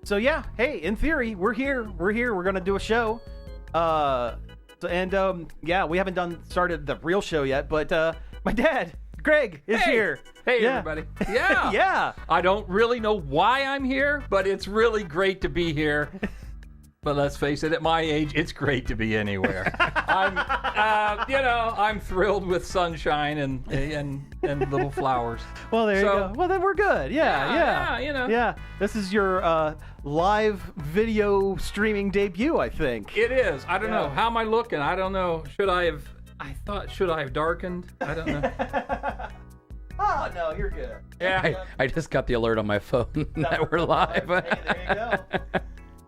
So yeah, hey, in theory, we're here. We're gonna do a show. Yeah, we haven't started the real show yet, but my dad, Greg, is here. Hey, everybody. Yeah. Yeah. I don't really know why I'm here, but it's really great to be here. But let's face it, at my age, it's great to be anywhere. I'm thrilled with sunshine and little flowers. Well, there you go. Well, then we're good. Yeah. Yeah. This is your live video streaming debut, I think. It is. I don't know. How am I looking? I don't know. Should I have darkened? I don't know. Oh, no, you're good. Yeah. I just got the alert on my phone that we're live. Hey, there you go.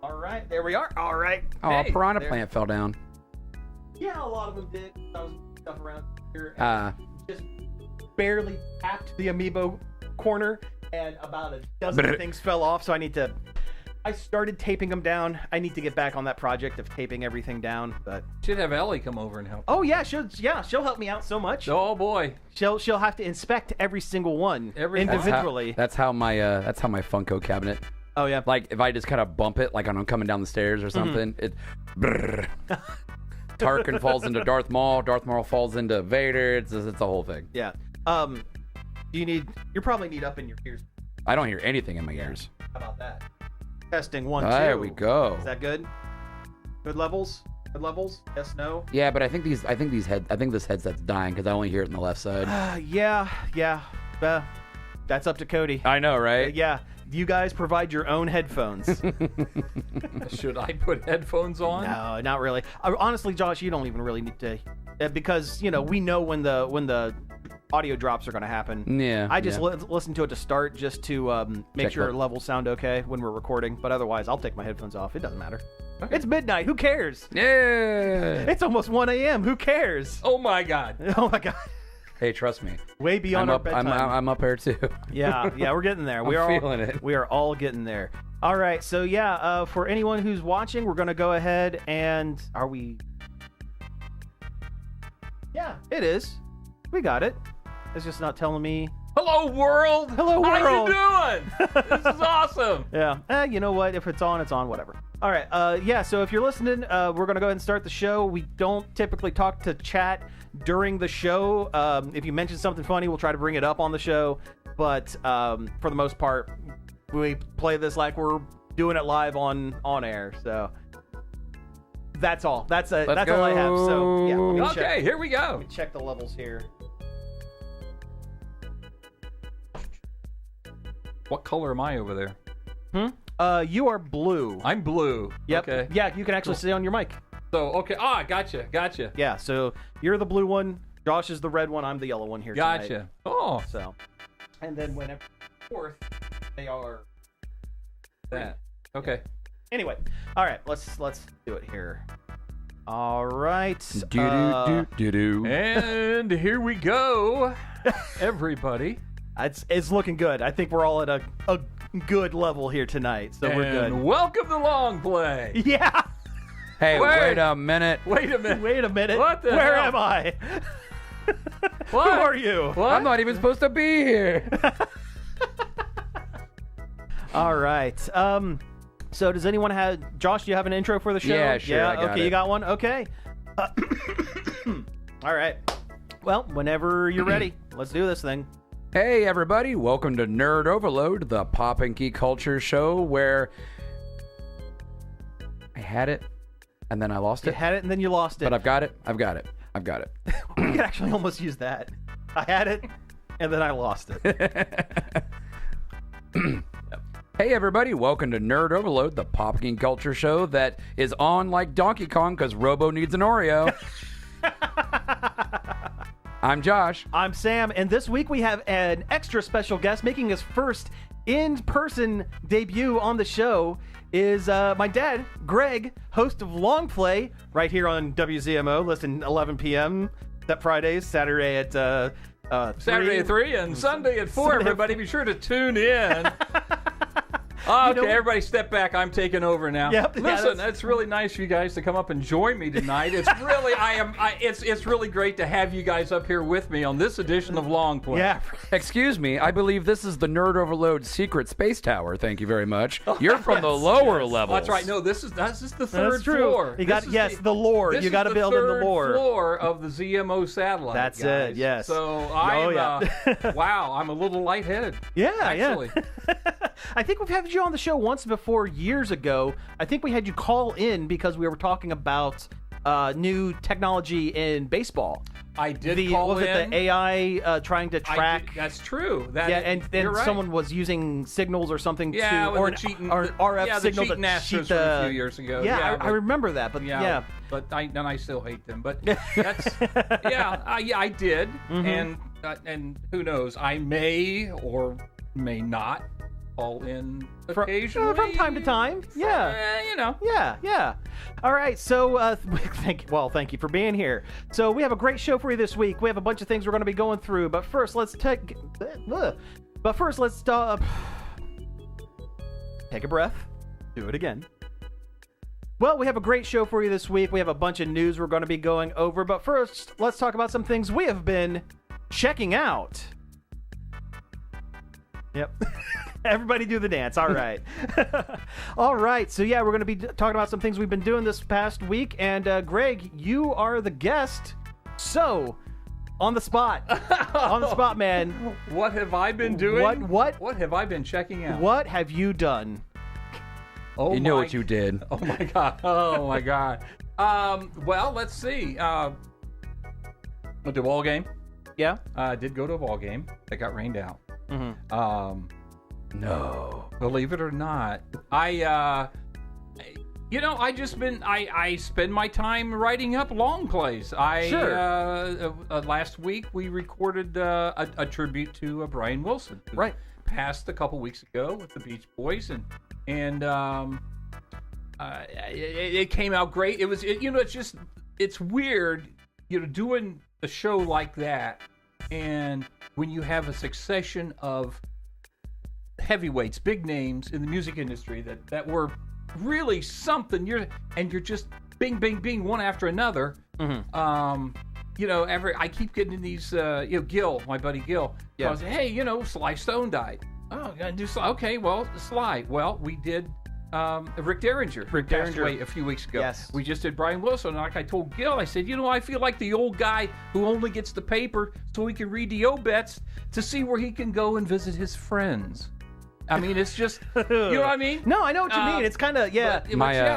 All right, there we are. All right. Oh, a piranha plant fell down. Yeah, a lot of them did. I was stuff around here. Just barely tapped the amiibo corner, and about a dozen things fell off. So I started taping them down. I need to get back on that project of taping everything down. But should have Ellie come over and help. Oh yeah, she'll help me out so much. Oh boy, she'll have to inspect every single one individually. That's how my Funko cabinet. Oh yeah. Like if I just kind of bump it, like when I'm coming down the stairs or something, it. Tarkin falls into Darth Maul. Darth Maul falls into Vader. It's a whole thing. Yeah. You probably need up in your ears. I don't hear anything in my ears. How about that? Testing 1, 2. There we go. Is that good? Good levels? Good levels? Yes, no? Yeah, but I think this headset's dying because I only hear it on the left side. Yeah. That's up to Cody. I know, right? Yeah. You guys provide your own headphones. Should I put headphones on? No, not really. Honestly, Josh, you don't even really need to, because we know when the audio drops are going to happen. Yeah. I just listen to it to start, just to make sure levels sound okay when we're recording. But otherwise, I'll take my headphones off. It doesn't matter. Okay. It's midnight. Who cares? Yeah. It's almost 1 a.m. Who cares? Oh my God. Oh my God. Hey, trust me. Way beyond our bedtime. I'm up here too. Yeah, we're getting there. I'm feeling it. We are all getting there. All right, so for anyone who's watching, we're going to go ahead and are we? Yeah, it is. We got it. It's just not telling me. Hello, world. Hello, world. How you doing? This is awesome. Yeah. You know what? If it's on, it's on. Whatever. All right. So if you're listening, we're going to go ahead and start the show. We don't typically talk to chat during the show. If you mention something funny, we'll try to bring it up on the show. But for the most part, we play this like we're doing it live on air. So that's all. That's all I have. So yeah. Let me check. Here we go. Let me check the levels here. What color am I over there? You are blue. I'm blue. Yep. Okay. Yeah, you can actually see on your mic. So, okay. Gotcha. Yeah, so you're the blue one. Josh is the red one. I'm the yellow one here tonight. Gotcha. Oh. So, and then whenever fourth, they are that. Okay. Anyway, all right. Let's do it here. All right. Do. And here we go, everybody. It's looking good. I think we're all at a good level here tonight, so we're good. Welcome to Long Play. Yeah. Hey, wait a minute. Wait a minute. What the Where hell? am I? What? Who are you? What? I'm not even supposed to be here. All right. So does anyone have... Josh, do you have an intro for the show? Yeah, sure. I got okay, it. you got one? Okay. All right. Well, whenever you're ready, let's do this thing. Hey, everybody. Welcome to Nerd Overload, the pop and geek culture show where I had it and then I lost You it. had it and then you lost it. But I've got it. We could actually almost use that. I had it and then I lost it. Hey, everybody. Welcome to Nerd Overload, the pop and geek culture show that is on like Donkey Kong because Robo needs an Oreo. I'm Josh. I'm Sam, and this week we have an extra special guest making his first in-person debut on the show is my dad, Greg, host of Long Play right here on WZMO. Listen, 11 p.m. That Fridays, Saturday at 3. Saturday at 3 and Sunday at 4. Everybody, be sure to tune in. Okay, everybody step back. I'm taking over now. Yep, yeah, Listen, it's really nice for you guys to come up and join me tonight. It's really, it's really great to have you guys up here with me on this edition of Long Play. Yeah. Excuse me, I believe this is the Nerd Overload secret space tower. Thank you very much. You're from the lower levels. That's right. No, this is the third That's true. floor. You got the lore. This You got to build in the lore. Third floor of the ZMO satellite. That's guys. it. Yes. So I'm wow, I'm a little lightheaded. Yeah, actually. yeah. I think we've had you on the show once before years ago. I think we had you call in because we were talking about new technology in baseball. I did call in. The AI trying to track? That's true. And right. someone was using signals or something or an cheating, RF signal the cheating to cheat Astros from a few years ago. Yeah, I remember that. But but I still hate them. But that's I did, and who knows? I may or may not call in occasionally from time to time. Yeah. All right. So thank you for being here. So we have a great show for you this week. We have a bunch of things we're going to be going through. But first, let's take a breath. Do it again. Well, we have a great show for you this week. We have a bunch of news we're going to be going over. But first, let's talk about some things we have been checking out. Yep. Everybody do the dance. All right. All right. So, yeah, we're going to be talking about some things we've been doing this past week. And, Greg, you are the guest. So, on the spot. On the spot, man. What have I been doing? What have I been checking out? What have you done? Oh, you know what you did. Oh, my God. Oh, my God. Well, let's see. Went to a ball game. Yeah? I did go to a ball game that got rained out. Mm-hmm. No. Believe it or not, I spend my time writing up long plays. Last week we recorded a tribute to Brian Wilson, who passed a couple weeks ago with the Beach Boys, and it came out great. It's weird, doing a show like that, and when you have a succession of heavyweights, big names in the music industry that were really something, you're just bing, bing, bing, one after another. Mm-hmm. I keep getting in these, Gil, my buddy Gil, goes, hey, Sly Stone died. Oh, gotta do Sly. Okay, well, Sly. Well, we did Rick Derringer. Passed away a few weeks ago. Yes. We just did Brian Wilson. And like I told Gil, I said, I feel like the old guy who only gets the paper so he can read the obits to see where he can go and visit his friends. I mean, it's just, you know what I mean? No, I know what you mean. It's kind of,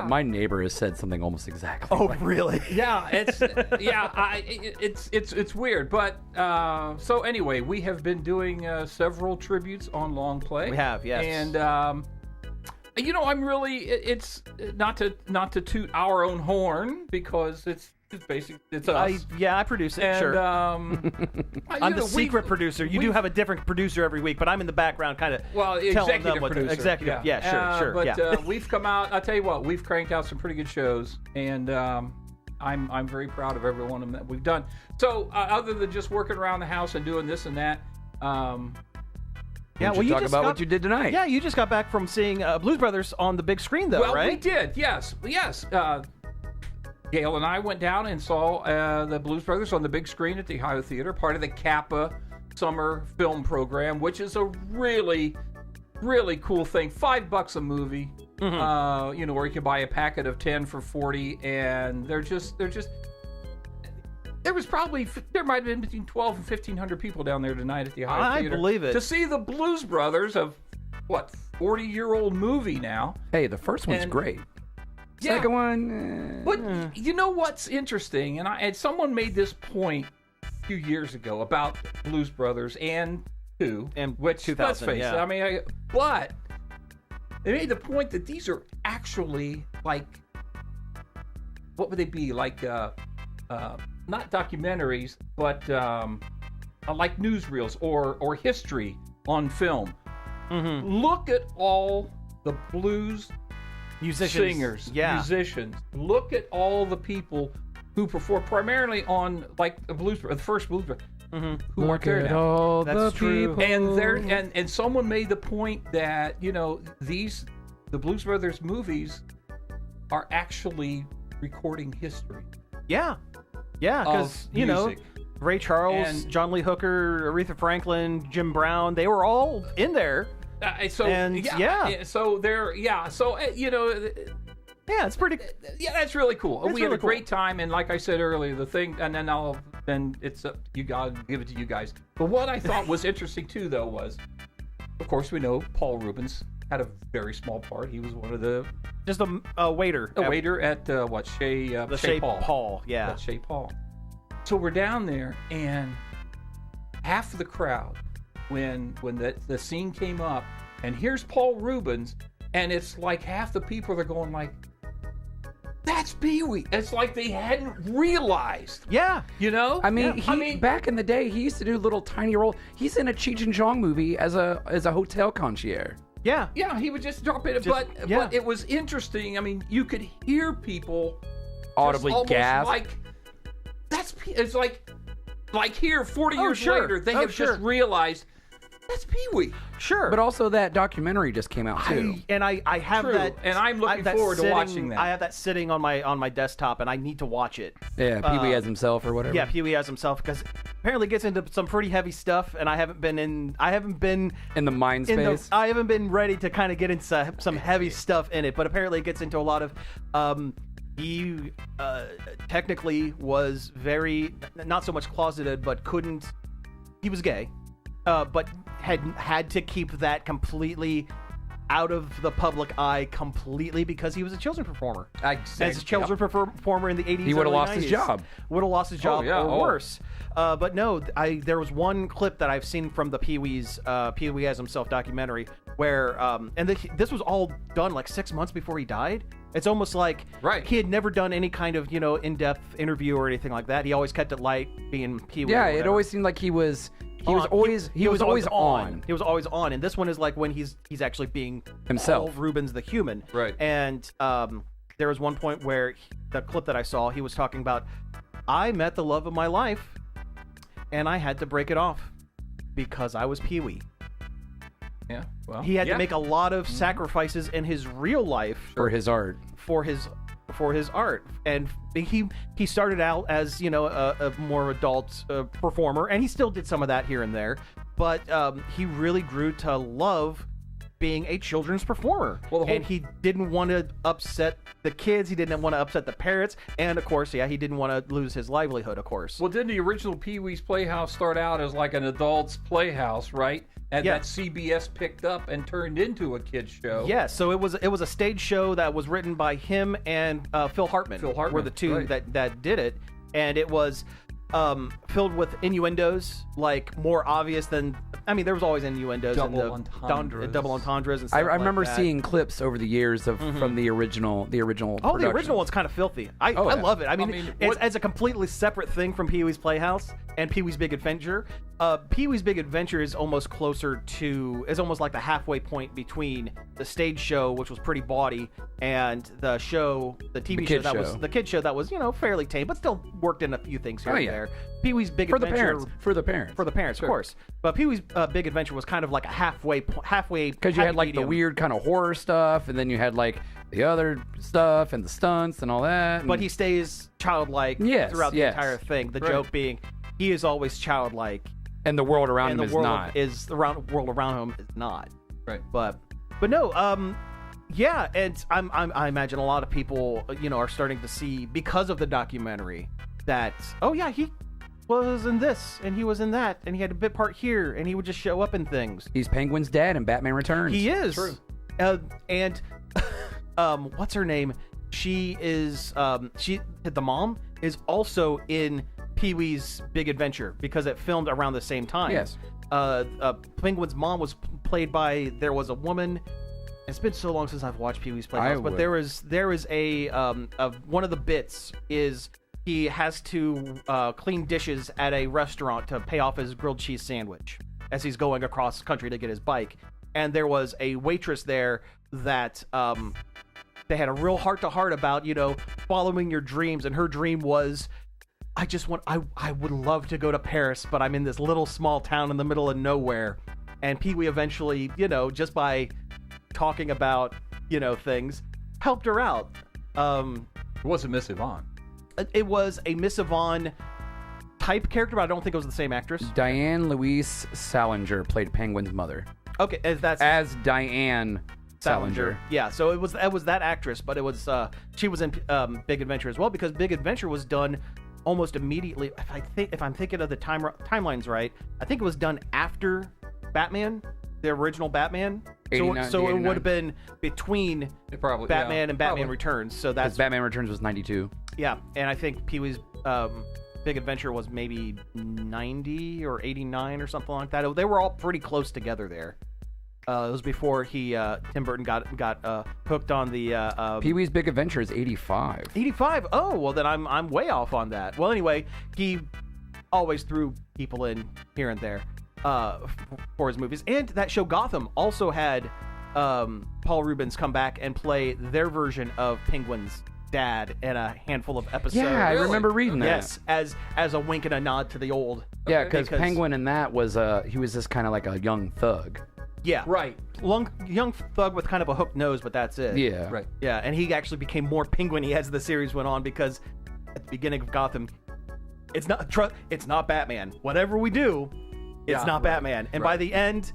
My neighbor has said something almost exactly. Oh, really? Yeah, it's weird. But so anyway, we have been doing several tributes on Long Play. We have, yes. And I'm really, it's not to toot our own horn because it's basic. It's us. I produce it. And, sure. I'm the secret producer. You do have a different producer every week, but I'm in the background, kind of. Well, executive producer. Executive. Yeah, sure. But we've come out. I'll tell you what. We've cranked out some pretty good shows, and I'm very proud of every one of them that we've done. So other than just working around the house and doing this and that. You talk about what you did tonight. Yeah, you just got back from seeing Blues Brothers on the big screen, though, right? Well, we did. Yes. Gail and I went down and saw the Blues Brothers on the big screen at the Ohio Theater, part of the Kappa Summer Film Program, which is a really, really cool thing. $5 a movie, mm-hmm. Or you can buy a packet of 10 for $40, and there might have been between 12 and 1,500 people down there tonight at the Ohio Theater. I believe it. To see the Blues Brothers of 40-year-old movie now. Hey, the first one's great. Second one. But you know what's interesting, and someone made this point a few years ago about Blues Brothers and which 2000, let's face it. yeah. I mean, but they made the point that these are actually like, what would they be like? Not documentaries, but like newsreels or history on film. Mm-hmm. Look at all the blues singers, musicians. Look at all the people who perform primarily on like the first Blues Brothers. who aren't there now. All That's the true. people. And there, and someone made the point that the Blues Brothers movies are actually recording history. Yeah, because Of music. Ray Charles, And- John Lee Hooker, Aretha Franklin, Jim Brown, they were all in there. So Yeah, it's pretty. yeah, that's really cool. It's We had really a great time, and like I said earlier, the thing, and then it's up, you gotta give it to you guys. But what I thought was interesting too, though, was, of course, we know Paul Rubens had a very small part. He was one of the Just a waiter. waiter at Shea The Shea Shea Paul. yeah. At Shea Paul. So we're down there, and half of the crowd, when the scene came up, and here's Paul Rubens, and it's like half the people are going like, "That's Pee-wee." It's like they hadn't realized, Yeah. you know. I mean, back in the day, he used to do little tiny role. He's in a Cheech and Chong movie as a hotel concierge. Yeah. Yeah, he would just drop it, Just- yeah. but it was interesting. I mean, you could hear people Audibly just almost gasp. like, it's like here 40 Oh, years sure. later they Oh, have sure. just realized that's Pee-wee. Sure. But also that documentary just came out too. I have True. that, And I'm I have looking that forward to sitting- watching that. I have that sitting on my desktop, and I need to watch it. Yeah, Pee Wee as himself or whatever. Yeah, Pee-wee as himself, because apparently gets into some pretty heavy stuff, and I haven't been in the mind in space. I haven't been ready to kind of get into some heavy stuff in it, but apparently it gets into a lot of. He technically was very not so much closeted, but couldn't. He was gay, but had to keep that completely out of the public eye completely because he was a children's performer. As a children's performer in the 80s, He would've early lost his 90s. job. Would have lost his job yeah, or worse. But no, there was one clip that I've seen from the Pee-wee's Pee-wee as himself documentary where this was all done like 6 months before he died. It's almost like Right. he had never done any kind of in-depth interview or anything like that. He always kept it light, being Pee-wee. Yeah, or it whatever. always seemed like he was On. always He was always on. He was always on, and this one is like when he's actually being Himself. Paul Rubens the human. Right. And there was one point where the clip that I saw, he was talking about, I met the love of my life, and I had to break it off because I was Pee-wee. Yeah. Well, He had yeah. to make a lot of sacrifices in his real life for his art. for his art, and he started out as a more adult performer, and he still did some of that here and there, but he really grew to love being a children's performer. Well, and he didn't want to upset the kids, he didn't want to upset the parents, and of course, he didn't want to lose his livelihood, of course. Well, didn't the original Pee-wee's Playhouse start out as like an adult's playhouse, right? And Yeah. that CBS picked up and turned into a kids show. Yeah, so it was a stage show that was written by him and Phil Hartman. Phil Hartman, were the two right. that did it, and it was filled with innuendos, like more obvious than. I mean, there was always innuendos Double and entendres. double entendres and I stuff. remember that. seeing clips over the years of from the original. Oh, the production. original one's kind of filthy. I yeah. love it. I mean, what- it's a completely separate thing from Pee-wee's Playhouse and Pee-wee's Big Adventure. Pee-wee's Big Adventure is almost almost like the halfway point between the stage show, which was pretty baudy, and the TV show that was the kid show that was fairly tame, but still worked in a few things here and yeah. there. Pee-wee's Big for the Adventure parents. For the parents. of course. But Pee-wee's Big Adventure was kind of like a halfway Because you had like the weird kind of horror stuff, and then you had like the other stuff and the stunts and all that. But he stays childlike Yes, throughout the yes. entire thing. The Right. joke being, he is always childlike, and the world around and him the is not. world around him is not. Right. But no, yeah, and I imagine a lot of people, are starting to see because of the documentary that he was in this and he was in that and he had a bit part here and he would just show up in things. He's Penguin's dad in Batman Returns. He is. True. And what's her name? She is the mom is also in Pee-wee's Big Adventure because it filmed around the same time. Yes. Penguin's mom was played by, there was a woman. It's been so long since I've watched Pee-wee's Playhouse, but there is a one of the bits is he has to clean dishes at a restaurant to pay off his grilled cheese sandwich as he's going across country to get his bike. And there was a waitress there that they had a real heart-to-heart about, following your dreams. And her dream was I would love to go to Paris, but I'm in this little small town in the middle of nowhere. And Pee-wee eventually, just by talking about, things, helped her out. It wasn't Miss Yvonne. It was a Miss Yvonne type character, but I don't think it was the same actress. Diane Louise Salinger played Penguin's mother. Okay, as Diane Salinger. Yeah, so it was that actress, but it was she was in Big Adventure as well, because Big Adventure was done almost immediately. If I'm thinking of the timelines right, I think it was done after Batman, the original Batman. So it would have been between Batman and Batman Returns. So that's Batman Returns was 92. Yeah, and I think Pee-wee's Big Adventure was maybe 90 or 89 or something like that. They were all pretty close together there. It was before Tim Burton got hooked on the Pee-wee's Big Adventure is 85. 85. Oh, well then I'm way off on that. Well, anyway, he always threw people in here and there for his movies, and that show Gotham also had Paul Rubens come back and play their version of Penguin's dad in a handful of episodes. Yeah, I remember reading that. Yes, as a wink and a nod to the old. Yeah, because Penguin in that was he was just kind of like a young thug. Yeah. Right. Young thug with kind of a hooked nose, but that's it. Yeah. Right. Yeah, and he actually became more penguin-y as the series went on, because at the beginning of Gotham, it's not Batman. Whatever we do, it's not Batman. And by the end,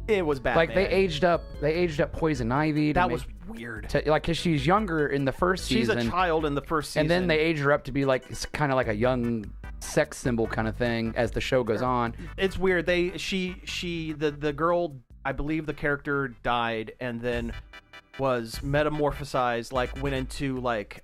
it was Batman. Like they aged up Poison Ivy. That was weird. Because she's younger in the first season. She's a child in the first season. And then they age her up to be like kind of like a young sex symbol kind of thing as the show goes on. It's weird. The girl, I believe the character died and then was metamorphosized, like went into like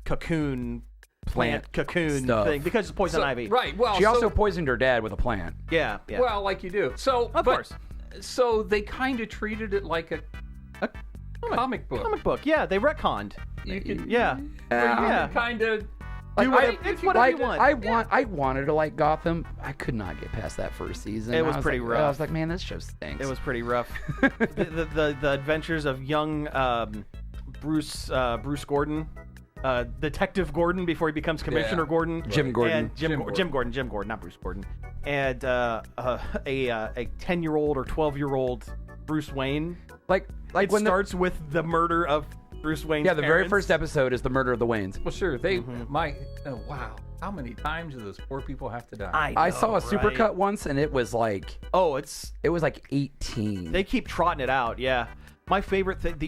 cocoon stuff. thing, because it's poison ivy. Right. Well, she also poisoned her dad with a plant. Yeah. Well, like you do. So of course. So they kind of treated it like a comic book. Comic book. Yeah, they retconned. You could, yeah. kind of. Do whatever you want. I wanted to like Gotham. I could not get past that first season. It was pretty rough. I was like, man, this show stinks. It was pretty rough. the adventures of young Bruce Gordon, Detective Gordon before he becomes Commissioner Gordon. Jim Gordon. And Jim Gordon, not Bruce Gordon. And a 10-year-old or 12-year-old Bruce Wayne. Like it when starts with the murder of Bruce Wayne's the very parents. first episode is the murder of the Waynes. Well, sure. They wow. How many times do those poor people have to die? I saw a supercut once, and it was like it was like 18. They keep trotting it out. Yeah, my favorite thing.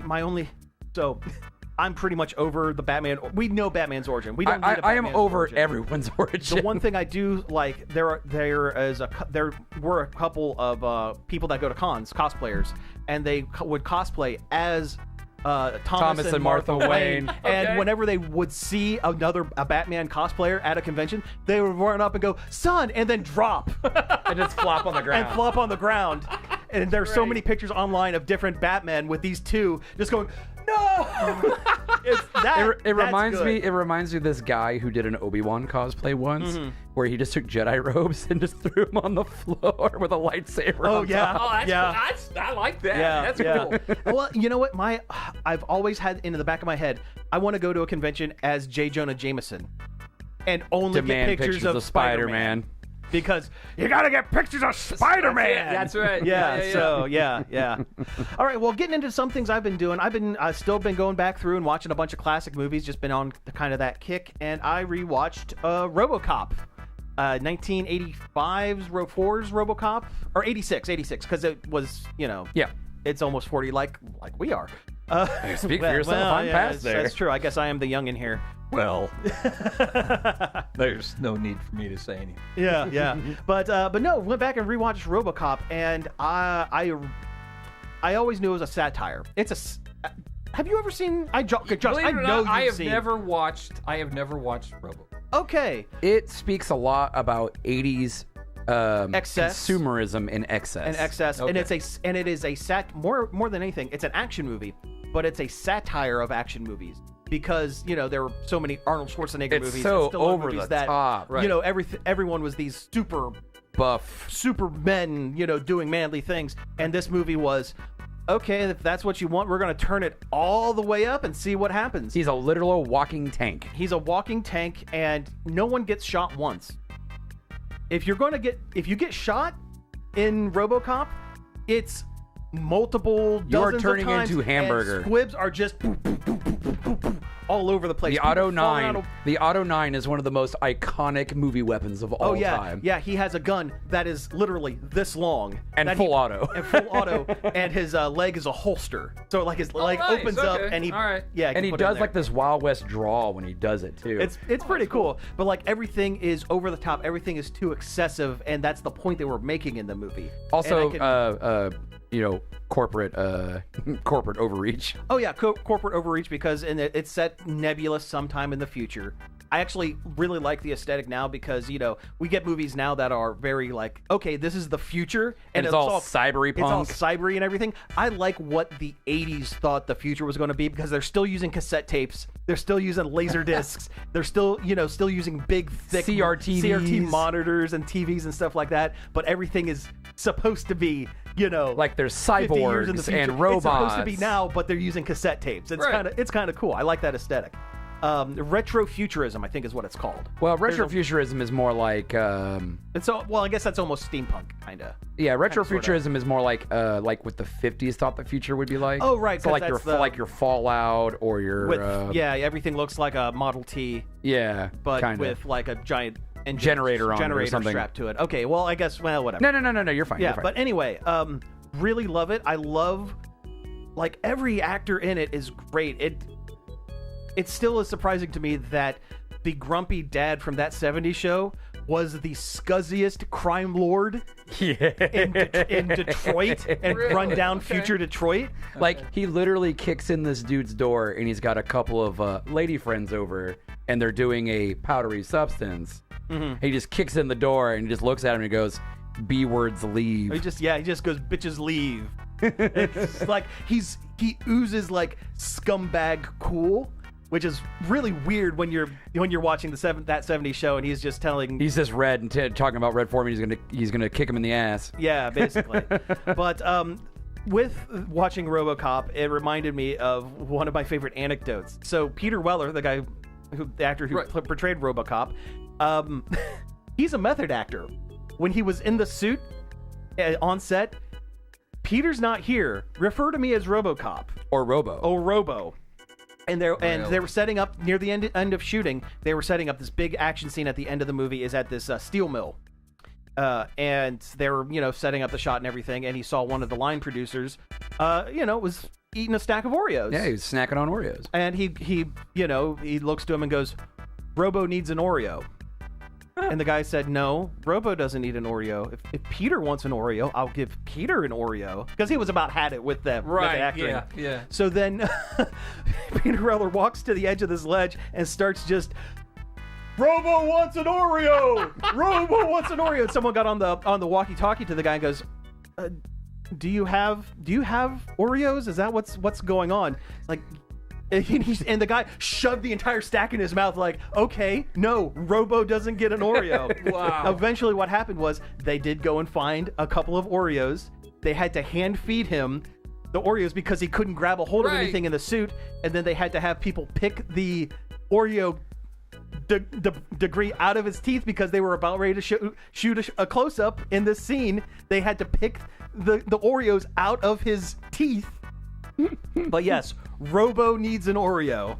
I'm pretty much over the Batman. We know Batman's origin. We don't. I am over everyone's origin. The one thing I do like, there were a couple of people that go to cons, cosplayers, and they would cosplay as Thomas and Martha Wayne. And whenever they would see a Batman cosplayer at a convention, they would run up and go, "Son," and then drop and just flop on the ground. And there's so many pictures online of different Batmen with these two just going, "No!" It reminds me of this guy who did an Obi-Wan cosplay once, where he just took Jedi robes and just threw them on the floor with a lightsaber. Oh on yeah, that's I like that. Yeah, that's cool. Well, you know what? I've always had in the back of my head, I want to go to a convention as J. Jonah Jameson, and only get pictures of Spider-Man. Because you gotta get pictures of Spider-Man. That's right. Yeah. So yeah. All right. Well, getting into some things I've been doing. I've still been going back through and watching a bunch of classic movies. Just been on kind of that kick, and I rewatched RoboCop, 1985's RoboCop, or 86, because it was it's almost 40, like we are. Speak for yourself. I'm past there. That's true. I guess I am the young in here. Well, there's no need for me to say anything. Yeah. But no, went back and rewatched RoboCop, and I always knew it was a satire. Have you ever seen? I know you've seen. I have never watched Robo. Okay. It speaks a lot about 80s excess, consumerism in excess. Okay. And it is a more than anything, it's an action movie, but it's a satire of action movies. Because there were so many Arnold Schwarzenegger movies, so and over movies the top, right? Everyone was these super buff supermen, doing manly things, and this movie was okay, if that's what you want, we're going to turn it all the way up and see what happens. He's a literal walking tank. He's a walking tank, and no one gets shot once. If you get shot in RoboCop, it's multiple dozens of times. You're turning into Hamburger. And squibs are just all over the place. The Auto 9. The Auto 9 is one of the most iconic movie weapons of all time. Yeah, he has a gun that is literally this long. And full auto. And full auto, and his leg is a holster. So like his leg opens up, and he and he does like this Wild West drawl when he does it too. It's pretty cool. But like everything is over the top. Everything is too excessive, and that's the point they were making in the movie. Also, corporate overreach. Oh yeah, corporate overreach, because it's set nebulous sometime in the future. I actually really like the aesthetic now because, we get movies now that are very like, okay, this is the future. And it's all cybery punk. It's all cybery and everything. I like what the 80s thought the future was going to be because they're still using cassette tapes. They're still using laser discs. They're still using big, thick CRT monitors and TVs and stuff like that. But everything is supposed to be, like there's cyborgs and robots. It's supposed to be now, but they're using cassette tapes. It's kind of cool. I like that aesthetic. Retrofuturism, I think, is what it's called. Well, retrofuturism is more like I guess that's almost steampunk, kind of. Yeah, retrofuturism is more like what the 50s thought the future would be like. Oh, right. So like your Fallout or your everything looks like a Model T. Yeah, but kinda. with like a giant generator on it or something strapped to it. Okay, well, I guess whatever. No, you're fine. Yeah, you're fine. But anyway, really love it. I love like every actor in it is great. It still is surprising to me that the grumpy dad from That 70s Show was the scuzziest crime lord in Detroit and run down future Detroit. Like, he literally kicks in this dude's door and he's got a couple of lady friends over and they're doing a powdery substance. Mm-hmm. He just kicks in the door and he just looks at him and he goes, B words leave. He just goes, bitches leave. It's like he oozes like scumbag cool. Which is really weird when you're watching That 70s Show and he's just Red and talking about Red Foreman. He's gonna kick him in the ass. Yeah, basically. But with watching RoboCop, it reminded me of one of my favorite anecdotes. So Peter Weller, the actor who portrayed RoboCop, he's a method actor. When he was in the suit on set, Peter's not here. Refer to me as RoboCop or Robo. And they were setting up near the end of shooting. They were setting up this big action scene at the end of the movie is at this steel mill, and they were setting up the shot and everything. And he saw one of the line producers, was eating a stack of Oreos. Yeah, he was snacking on Oreos. And he looks to him and goes, "Robo needs an Oreo." And the guy said, "No, Robo doesn't need an Oreo. If Peter wants an Oreo, I'll give Peter an Oreo." Because he was about had it with the acting. Yeah. So then Peter Weller walks to the edge of this ledge and starts just, "Robo wants an Oreo! Robo wants an Oreo!" And someone got on the walkie-talkie to the guy and goes, "Do you have Oreos? Is that what's going on?" Like. And the guy shoved the entire stack in his mouth like, okay, no, Robo doesn't get an Oreo. Wow. Eventually what happened was they did go and find a couple of Oreos. They had to hand feed him the Oreos because he couldn't grab a hold of anything in the suit. And then they had to have people pick the Oreo degree out of his teeth because they were about ready to shoot a close-up in this scene. They had to pick the Oreos out of his teeth. But yes, Robo needs an Oreo.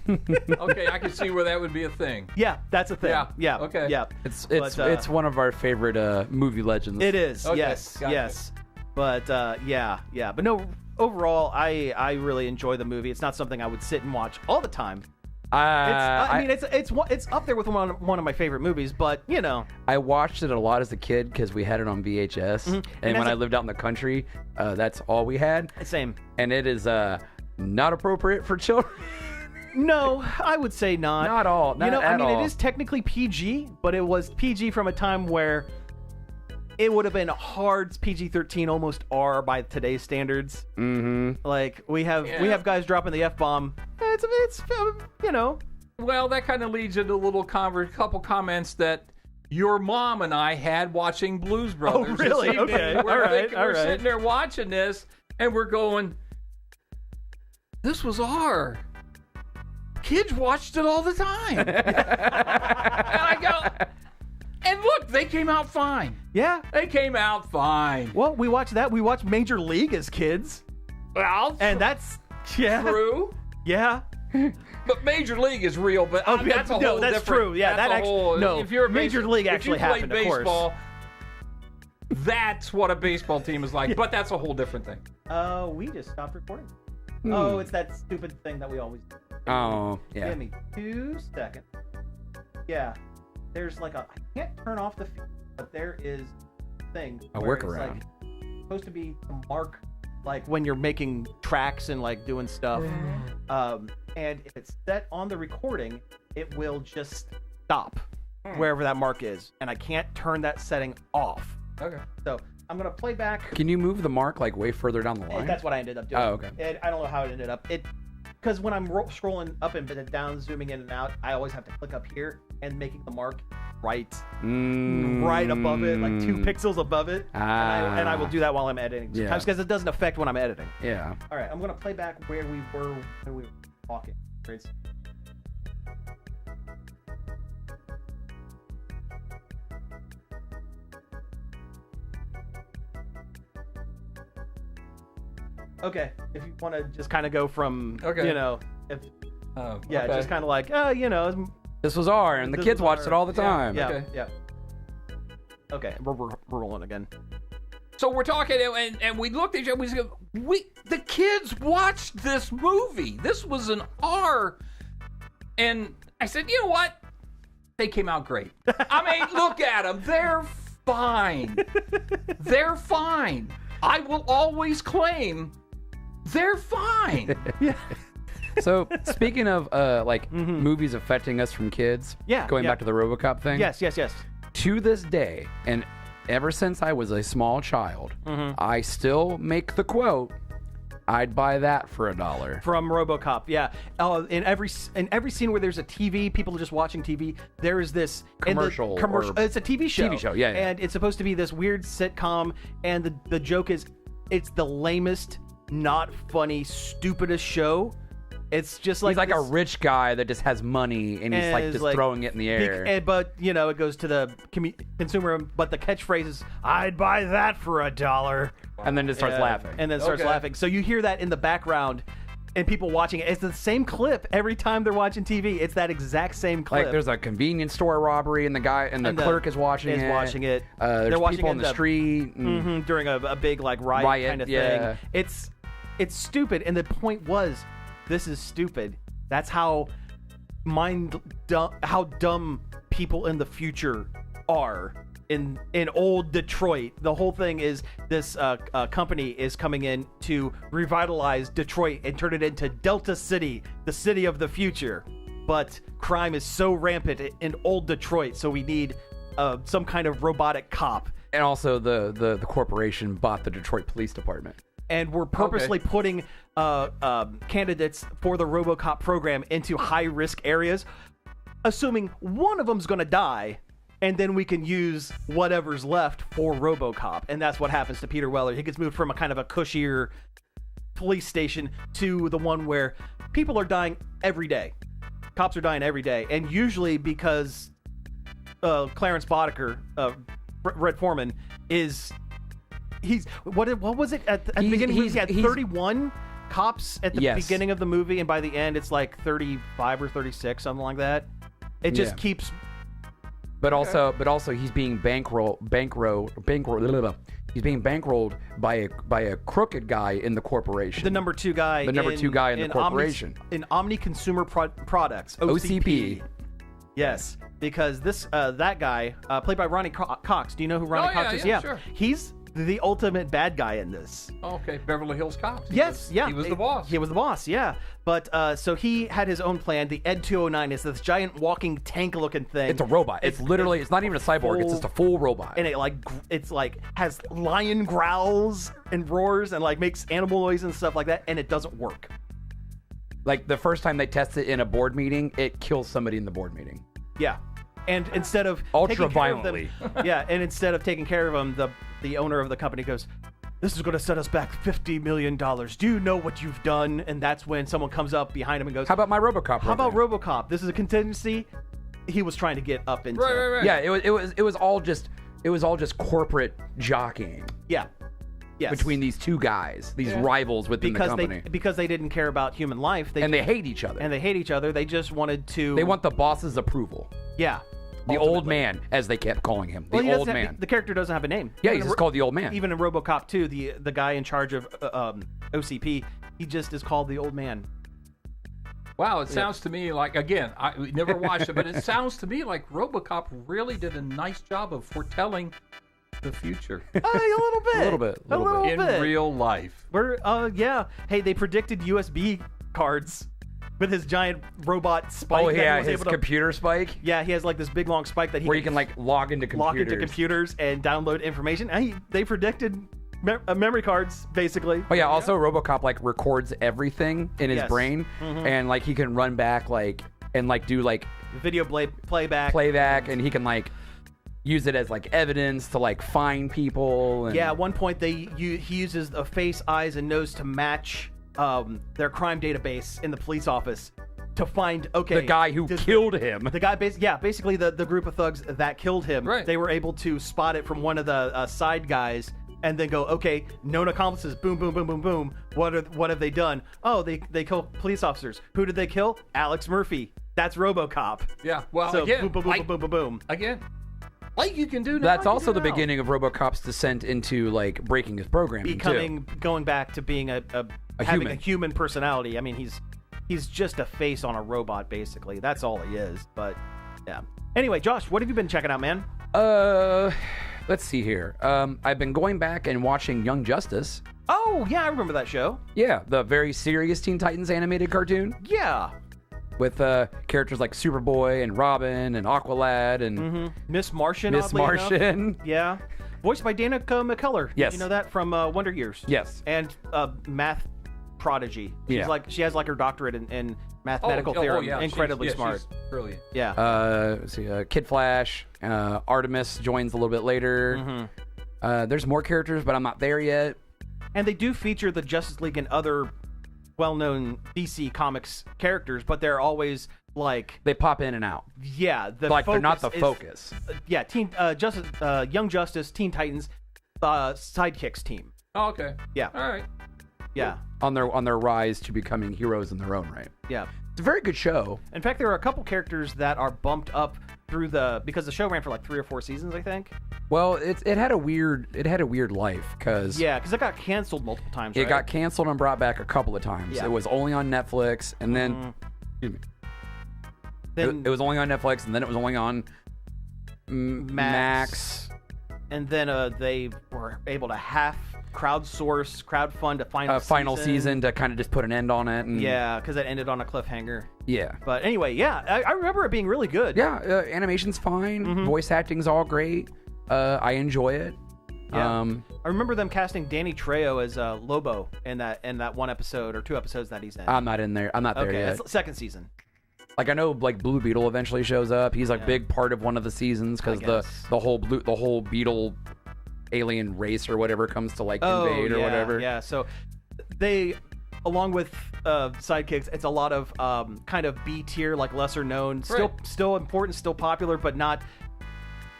Okay, I can see where that would be a thing. Yeah, that's a thing. Yeah. Okay. Yeah. It's one of our favorite movie legends. It is. Okay, yes. gotcha. Yes. But yeah. But no, overall, I really enjoy the movie. It's not something I would sit and watch all the time. It's up there with one of my favorite movies, but I watched it a lot as a kid because we had it on VHS, Mm-hmm. and when I lived out in the country, that's all we had. Same. And it is not appropriate for children. No, I would say not. Not all. Not at all. It is technically PG, but it was PG from a time where it would have been hard PG-13, almost R by today's standards. Mm-hmm. Like we have guys dropping the F-bomb. It's Well, that kind of leads into a little couple comments that your mom and I had watching Blues Brothers. Oh, really? This evening. Okay. We're All right. sitting there watching this, And we're going, this was our. Kids watched it all the time. And I go, and look, they came out fine. Yeah. They came out fine. Well, we watched that. We watched Major League as kids. Well, And that's, yeah. true. Yeah. But Major League is real, but Oh, that's a no, whole that's different. true. Yeah, that's that a whole, no, if you're a Major League actually if you play happened, of course. baseball, that's what a baseball team is like, but that's a whole different thing. We just stopped recording. Oh, it's that stupid thing that we always do. Oh, yeah. Give me 2 seconds. Yeah. There's like I can't turn off the feed, but there is a thing. A where it's, workaround. like, supposed to be to mark like when you're making tracks and like doing stuff. And if it's set on the recording, it will just stop wherever that mark is. And I can't turn that setting off. Okay. So I'm gonna play back. Can you move the mark like way further down the line? That's what I ended up doing. Oh, okay. And I don't know how it ended up. Because when I'm scrolling up and down, zooming in and out, I always have to click up here and making the mark right above it, like 2 pixels above it. And I will do that while I'm editing. Sometimes because it doesn't affect when I'm editing. Yeah. All right, I'm gonna play back where we were when we were talking. Okay, if you want to just kind of go from, Okay. you know, if, yeah, okay. just kind of like, you know, This was R, and the this kids was watched our- it all the time. Yeah, Okay. yeah. Okay, we're rolling again. So we're talking, and we looked at each other. We said, the kids watched this movie. This was an R, and I said, you know what? They came out great. I mean, look at them. They're fine. They're fine. I will always claim they're fine. Yeah. So speaking of movies affecting us from kids, Yeah, going yeah. back to the RoboCop thing. Yes. To this day, and ever since I was a small child, I still make the quote, "I'd buy that for $1." From RoboCop, yeah. In every scene where there's a TV, people are just watching TV. There is this Commercial or- It's a TV show. TV show, yeah. And it's supposed to be this weird sitcom. And the joke is, it's the lamest, not funny, stupidest show. It's just like He's like a this- rich guy that just has money, and he's like is just throwing it in the air. But you know, it goes to the consumer. But the catchphrase is, "I'd buy that for $1." And then just starts laughing. And then starts Okay. laughing. So you hear that in the background, and people watching it. It's the same clip every time they're watching TV. It's that exact same clip. Like there's a convenience store robbery, and the guy and the clerk is watching it. There's There's watching people it on the street. and- during a big like riot kind of yeah. thing. It's stupid, and the point was, this is stupid. That's how how dumb people in the future are in old Detroit. The whole thing is this company is coming in to revitalize Detroit and turn it into Delta City, the city of the future. But crime is so rampant in old Detroit, so we need some kind of robotic cop. And also, the corporation bought the Detroit Police Department. And we're purposely putting candidates for the RoboCop program into high-risk areas, assuming one of them's going to die, and then we can use whatever's left for RoboCop. And that's what happens to Peter Weller. He gets moved from a kind of a cushier police station to the one where people are dying every day. Cops are dying every day. And usually because Clarence Boddicker, Red Foreman, is... What was it at the beginning? He had 31 cops at the beginning of the movie, and by the end it's like 35 or 36, something like that. It just keeps. But also he's being bankrolled. He's being bankrolled by a crooked guy in the corporation. The number two guy. The number two guy in the corporation. In Omni Consumer Products, OCP. Yes, because that guy, played by Ronnie Cox. Do you know who Ronnie Cox is? Yeah, sure. He's the ultimate bad guy in this. Okay, Beverly Hills Cops. He was the boss. He was the boss, yeah. But so he had his own plan. The Ed 209 is this giant walking tank-looking thing. It's a robot. It's literally. It's not even a cyborg. It's just a full robot. And it's like has lion growls and roars and like makes animal noise and stuff like that. And it doesn't work. Like the first time they test it in a board meeting, it kills somebody in the board meeting. Yeah. And instead of ultra taking care of violently, and instead of taking care of them, the owner of the company goes, this is going to set us back $50 million. Do you know what you've done? And that's when someone comes up behind him and goes, How about my RoboCop? How about RoboCop? This is a contingency he was trying to get up into. Right. Yeah, it was all just corporate jockeying. Yeah. Yes. Between these two guys, these rivals within the company. Because they didn't care about human life. They hate each other. And they hate each other. They just wanted to... They want the boss's approval. Yeah. The old man, as they kept calling him. The old man. The character doesn't have a name. Yeah, he's just called the old man. Even in RoboCop 2, the guy in charge of OCP, he just is called the old man. Wow, it sounds to me like, again, I never watched it, but it sounds to me like RoboCop really did a nice job of foretelling the future. A little bit. A little bit. In real life. Yeah. Hey, they predicted USB cards with his giant robot spike. Oh, yeah, that he was his able to, computer spike? Yeah, he has like this big long spike that he Where you can like log into computers. And download information. And they predicted memory cards, basically. Oh, yeah, also RoboCop like records everything in his brain. Mm-hmm. And like he can run back and do like video playback. And he can like use it as like evidence to like find people. And... Yeah, at one point he uses a face, eyes, and nose to match their crime database in the police office to find the guy who killed him. The guy, basically the group of thugs that killed him. Right. They were able to spot it from one of the side guys, and then go, okay, known accomplices. Boom, boom, boom, boom, boom. What have they done? Oh, they killed police officers. Who did they kill? Alex Murphy. That's RoboCop. Yeah. Well, so again, boom, boom, boom, boom, boom, boom. Again. Like you can do now. That's also the beginning of RoboCop's descent into like breaking his programming, going back to being having a human personality. I mean, he's just a face on a robot, basically. That's all he is. But yeah. Anyway, Josh, what have you been checking out, man? Let's see here. I've been going back and watching Young Justice. Oh yeah, I remember that show. Yeah, the very serious Teen Titans animated cartoon. Yeah. With characters like Superboy and Robin and Aqualad and Miss Martian. Miss Martian. Yeah. Voiced by Danica McKellar. Yes. You know that from Wonder Years. Yes. And math prodigy. She has like her doctorate in mathematical theorem. Yeah. Incredibly smart. She's brilliant. Yeah. Let's see, Kid Flash. Artemis joins a little bit later. There's more characters, but I'm not there yet. And they do feature the Justice League and other well-known DC Comics characters, but they're always like they pop in and out. Yeah, they're not the focus. Young Justice, Teen Titans, Sidekicks team. Oh, okay. Yeah. All right. Yeah. On their rise to becoming heroes in their own right. Yeah. It's a very good show. In fact, there are a couple characters that are bumped up through because the show ran for like 3 or 4 seasons, I think. Well, it had a weird life because it got canceled multiple times. It got canceled and brought back a couple of times. Yeah. It was only on Netflix, and then it was only on Netflix, and then it was only on Max. And then they were able to crowdfund a final season to kind of just put an end on it. And yeah, because it ended on a cliffhanger. Yeah. But anyway, yeah, I remember it being really good. Yeah, animation's fine. Voice acting's all great. I enjoy it. Yeah. I remember them casting Danny Trejo as Lobo in that one episode or 2 episodes that he's in. I'm not in there. I'm not there yet. Okay, that's second season. Like I know, like Blue Beetle eventually shows up. He's a big part of one of the seasons because the whole Beetle alien race or whatever comes to like invade or whatever. Yeah. So they, along with Sidekicks, it's a lot of kind of B tier, like lesser known, still important, still popular, but not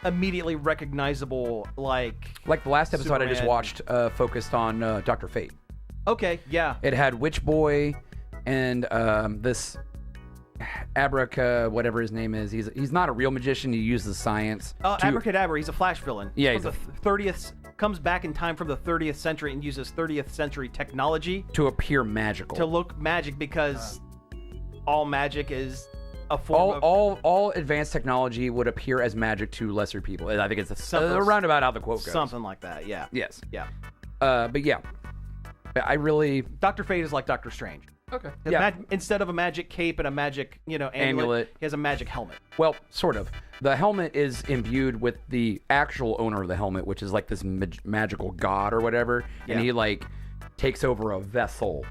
immediately recognizable. Like the last episode Superman. I just watched focused on Dr. Fate. Okay. Yeah. It had Witch Boy and this Abraca, whatever his name is. He's not a real magician. He uses science. Abracadabra. He's a Flash villain. Yeah, he's the 30th. Comes back in time from the 30th century and uses 30th century technology to appear magical. To look magic because all magic is a form all advanced technology would appear as magic to lesser people. I think it's around about how the quote goes. Something like that. Yeah. Yes. Yeah. But yeah, I really. Dr. Fate is like Doctor Strange. Okay. Yeah. Instead of a magic cape and a magic, amulet, he has a magic helmet. Well, sort of. The helmet is imbued with the actual owner of the helmet, which is like this magical god or whatever, and he like takes over a vessel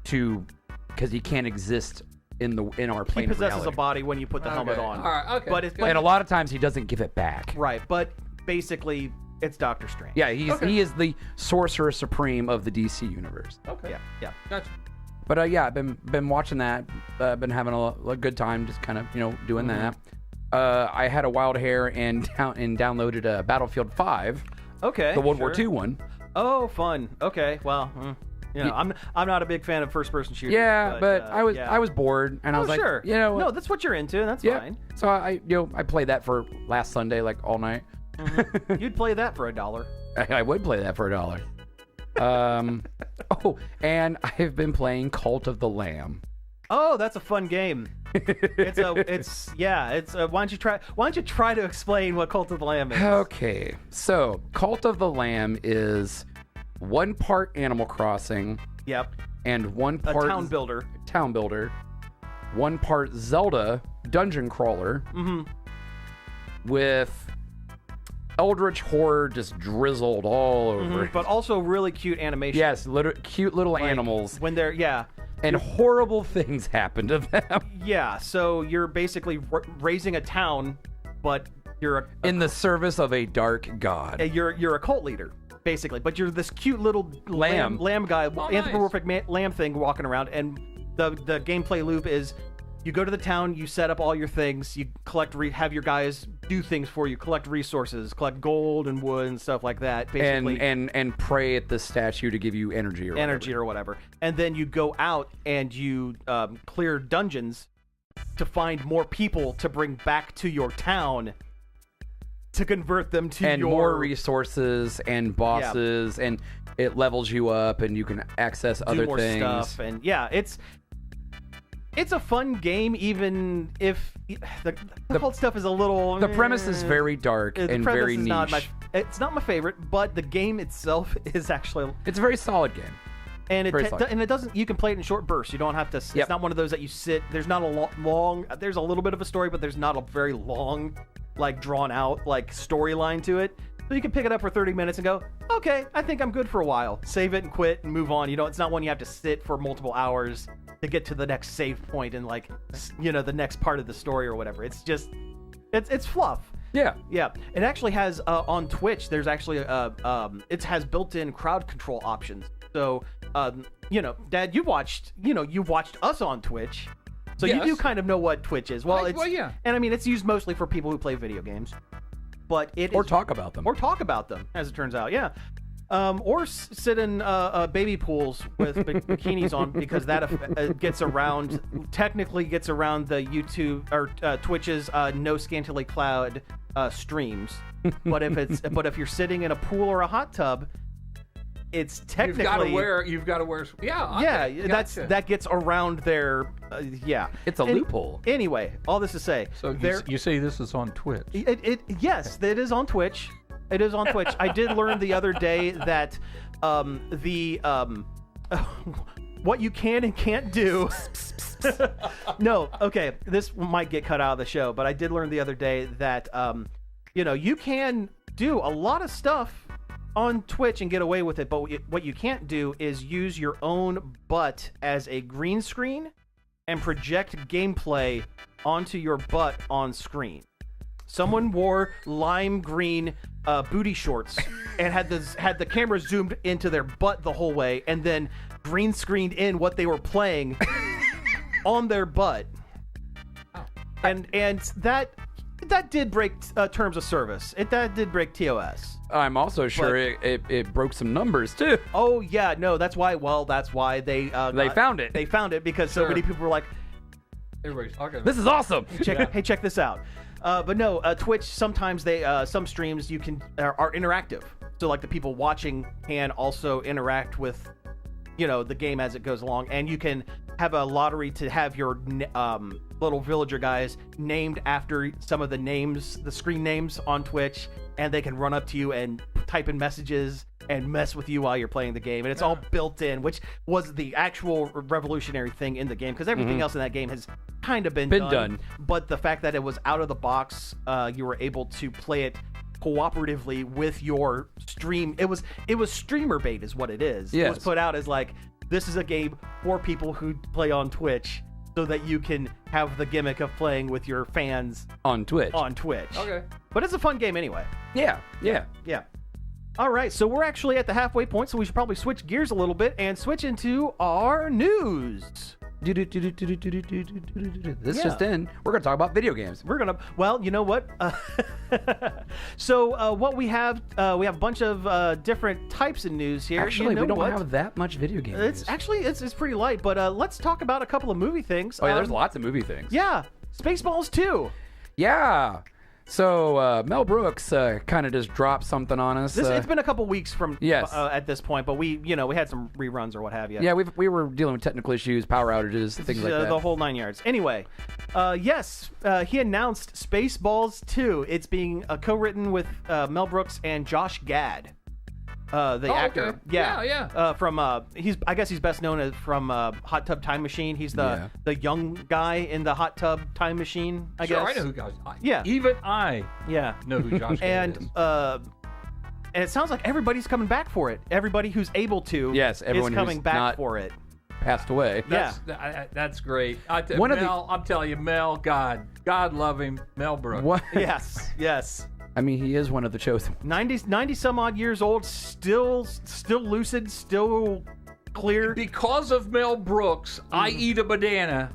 because he can't exist in our plane. He possesses reality. a body when you put the helmet on. All right. Okay. And a lot of times he doesn't give it back. Right, but basically It's Doctor Strange. Yeah, he is the Sorcerer Supreme of the DC universe. Okay. Yeah. Gotcha. But yeah, I've been watching that. Been having a good time, just kind of doing that. I had a wild hair and downloaded Battlefield 5. Okay. The World War II one. Oh, fun. Okay. Well, I'm not a big fan of first-person shooters. Yeah, but I was bored, and I was like, sure. No, that's what you're into. That's fine. So I played that for last Sunday, like all night. You'd play that for $1. I would play that for $1. And I've been playing Cult of the Lamb. Oh, that's a fun game. Why don't you try to explain what Cult of the Lamb is? Okay, so Cult of the Lamb is one part Animal Crossing. Yep. And one part town builder. One part Zelda dungeon crawler. With Eldritch horror just drizzled all over it. But also really cute animation. Yes, cute little animals. When they're and horrible things happen to them. Yeah, so you're basically raising a town, but you're in the service of a dark god. You're a cult leader, basically, but you're this cute little lamb guy, anthropomorphic lamb thing walking around, and the gameplay loop is you go to the town, you set up all your things, you have your guys do things for you, collect resources, collect gold and wood and stuff like that, basically. And pray at the statue to give you energy or whatever. And then you go out and you clear dungeons to find more people to bring back to your town to convert them to more resources and bosses, and it levels you up and you can access other more things. Stuff. And it's a fun game, even if the cult stuff is a little... The premise is very dark and very niche. It's not my favorite, but the game itself is actually... It's a very solid game. And it doesn't... You can play it in short bursts. You don't have to... It's not one of those that you sit... There's not a long... There's a little bit of a story, but there's not a very long, drawn out, storyline to it. So you can pick it up for 30 minutes and go, okay, I think I'm good for a while. Save it and quit and move on. It's not one you have to sit for multiple hours to get to the next save point and the next part of the story or whatever. It's just, it's fluff. Yeah. It actually has on Twitch. There's actually it has built-in crowd control options. So Dad, you watched us on Twitch, so you do kind of know what Twitch is. Well, yeah. And I mean, it's used mostly for people who play video games, but talk about them, as it turns out. Yeah. Or sit in baby pools with bikinis on, because that technically gets around the YouTube or Twitch's no scantily clad streams. But if you're sitting in a pool or a hot tub, it's technically you've got to wear. Gotcha. That gets around their It's a loophole. Anyway, all this to say, so you say this is on Twitch? Yes, it is on Twitch. It is on Twitch. I did learn the other day that what you can and can't do. No, okay, this might get cut out of the show, but I did learn the other day that you can do a lot of stuff on Twitch and get away with it, but what you can't do is use your own butt as a green screen and project gameplay onto your butt on screen. Someone wore lime green booty shorts and had the camera zoomed into their butt the whole way, and then green screened in what they were playing on their butt. And that did break terms of service. That did break TOS. I'm also sure it broke some numbers too. Oh yeah, no, that's why. Well, that's why they found it. They found it because so many people were like, "Everybody's talking. This is awesome." Hey, check this out. But no, Twitch, sometimes some streams are interactive. So like the people watching can also interact with, the game as it goes along. And you can have a lottery to have your little villager guys named after some of the screen names on Twitch. And they can run up to you and type in messages and mess with you while you're playing the game. And it's all built in, which was the actual revolutionary thing in the game. Because everything else in that game has kind of been done. But the fact that it was out of the box, you were able to play it cooperatively with your stream. It was streamer bait is what it is. Yes. It was put out as this is a game for people who play on Twitch, so that you can have the gimmick of playing with your fans on Twitch. Okay. But it's a fun game anyway. Yeah. Yeah. All right, so we're actually at the halfway point, so we should probably switch gears a little bit and switch into our news. This just in. We're going to talk about video games. Well, you know what? So what we have a bunch of different types of news here. Actually, you know we don't what? have that much video game news. It's pretty light, but let's talk about a couple of movie things. Oh, yeah, there's lots of movie things. Yeah, Spaceballs 2. Yeah. So Mel Brooks kind of just dropped something on us. It's been a couple weeks from Yes. At this point, but we had some reruns or what have you. Yeah, we were dealing with technical issues, power outages, things like that. The whole 9 yards. Anyway, yes, he announced Spaceballs 2. It's being co-written with Mel Brooks and Josh Gad. The actor, okay. yeah. From I guess he's best known as from Hot Tub Time Machine. He's the young guy in the Hot Tub Time Machine. I guess. I know who Josh. Yeah. Even I Yeah. know who Josh And is. and it sounds like everybody's coming back for it. Everybody who's able to, Yes, everyone is coming who's back not- for it. Passed away. That's great. One of the- Mel, I'm telling you, Mel, God love him, Mel Brooks. What? Yes. I mean, he is one of the chosen. 90 some odd years old, still lucid, still clear. Because of Mel Brooks, I eat a banana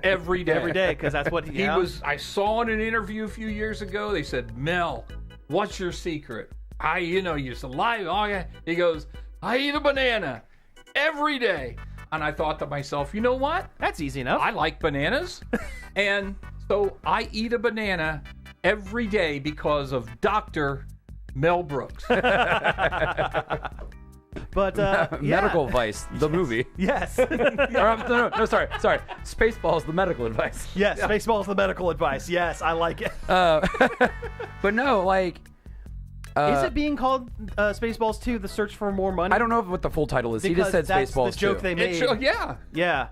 every day. Every day, because that's what He was. I saw in an interview a few years ago. They said, "Mel, what's your secret?" You're alive. Oh, yeah. He goes, "I eat a banana every day," and I thought to myself, you know what? That's easy enough. I like bananas, and so I eat a banana every day because of Dr. Mel Brooks. But yeah. Medical Advice, the movie. Yes. Or, no, sorry. Spaceballs, the medical advice. Yes, Spaceballs the medical advice. Yes, I like it. But no, like. Is it being called Spaceballs 2, The Search for More Money? I don't know what the full title is. He Because just said that's Spaceballs the joke 2. they made. Yeah. Yeah.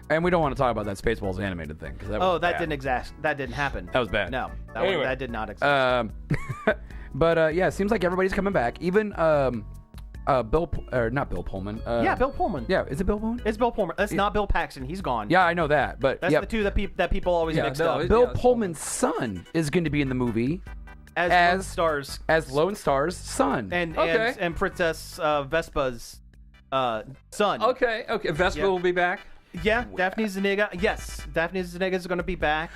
And we don't want to talk about that Spaceballs animated thing. That didn't happen. That was bad. No, Anyway. that did not exist. But yeah, it seems like everybody's coming back. Even not Bill Pullman. Yeah, Bill Pullman. Yeah, is it Bill Pullman? It's Bill Pullman. It's not Bill Paxton. He's gone. Yeah, I know that. But That's yeah, the two that people always mix up. Bill it's Pullman's son is going to be in the movie As Lone Star's as Lone Star's son. and Princess Vespa's son. Okay. Vespa will be back. Yeah, Daphne Zuniga. Yes, Daphne Zuniga is going to be back.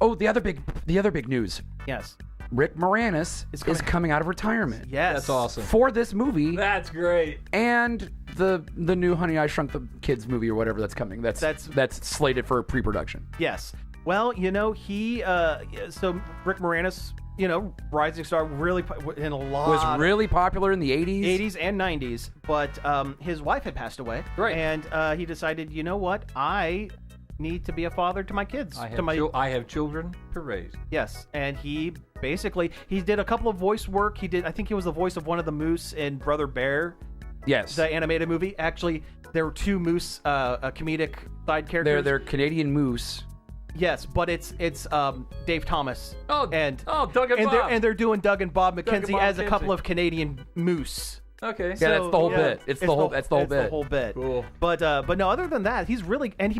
Oh, the other big news. Yes. Rick Moranis is coming out of retirement. Yes. That's awesome. For this movie That's great. and the new Honey I Shrunk the Kids movie or whatever that's coming. That's slated for pre-production. Yes. Well, he so Rick Moranis, rising star, really in a lot. Was really popular in the 80s. 80s and 90s, but his wife had passed away. Right. And he decided, you know what? I need to be a father to my kids. I have children to raise. Yes, and he did a couple of voice work. I think he was the voice of one of the moose in Brother Bear, Yes. the animated movie. Actually, there were two moose comedic side characters. They're Canadian moose. Yes, but it's Dave Thomas. Oh, and Doug and Bob. They're doing Doug and Bob McKenzie Bob as a McKenzie. couple of Canadian moose. Okay. Yeah, that's the whole bit. That's the whole That's bit. the whole bit. Cool. But no, other than that, he's really he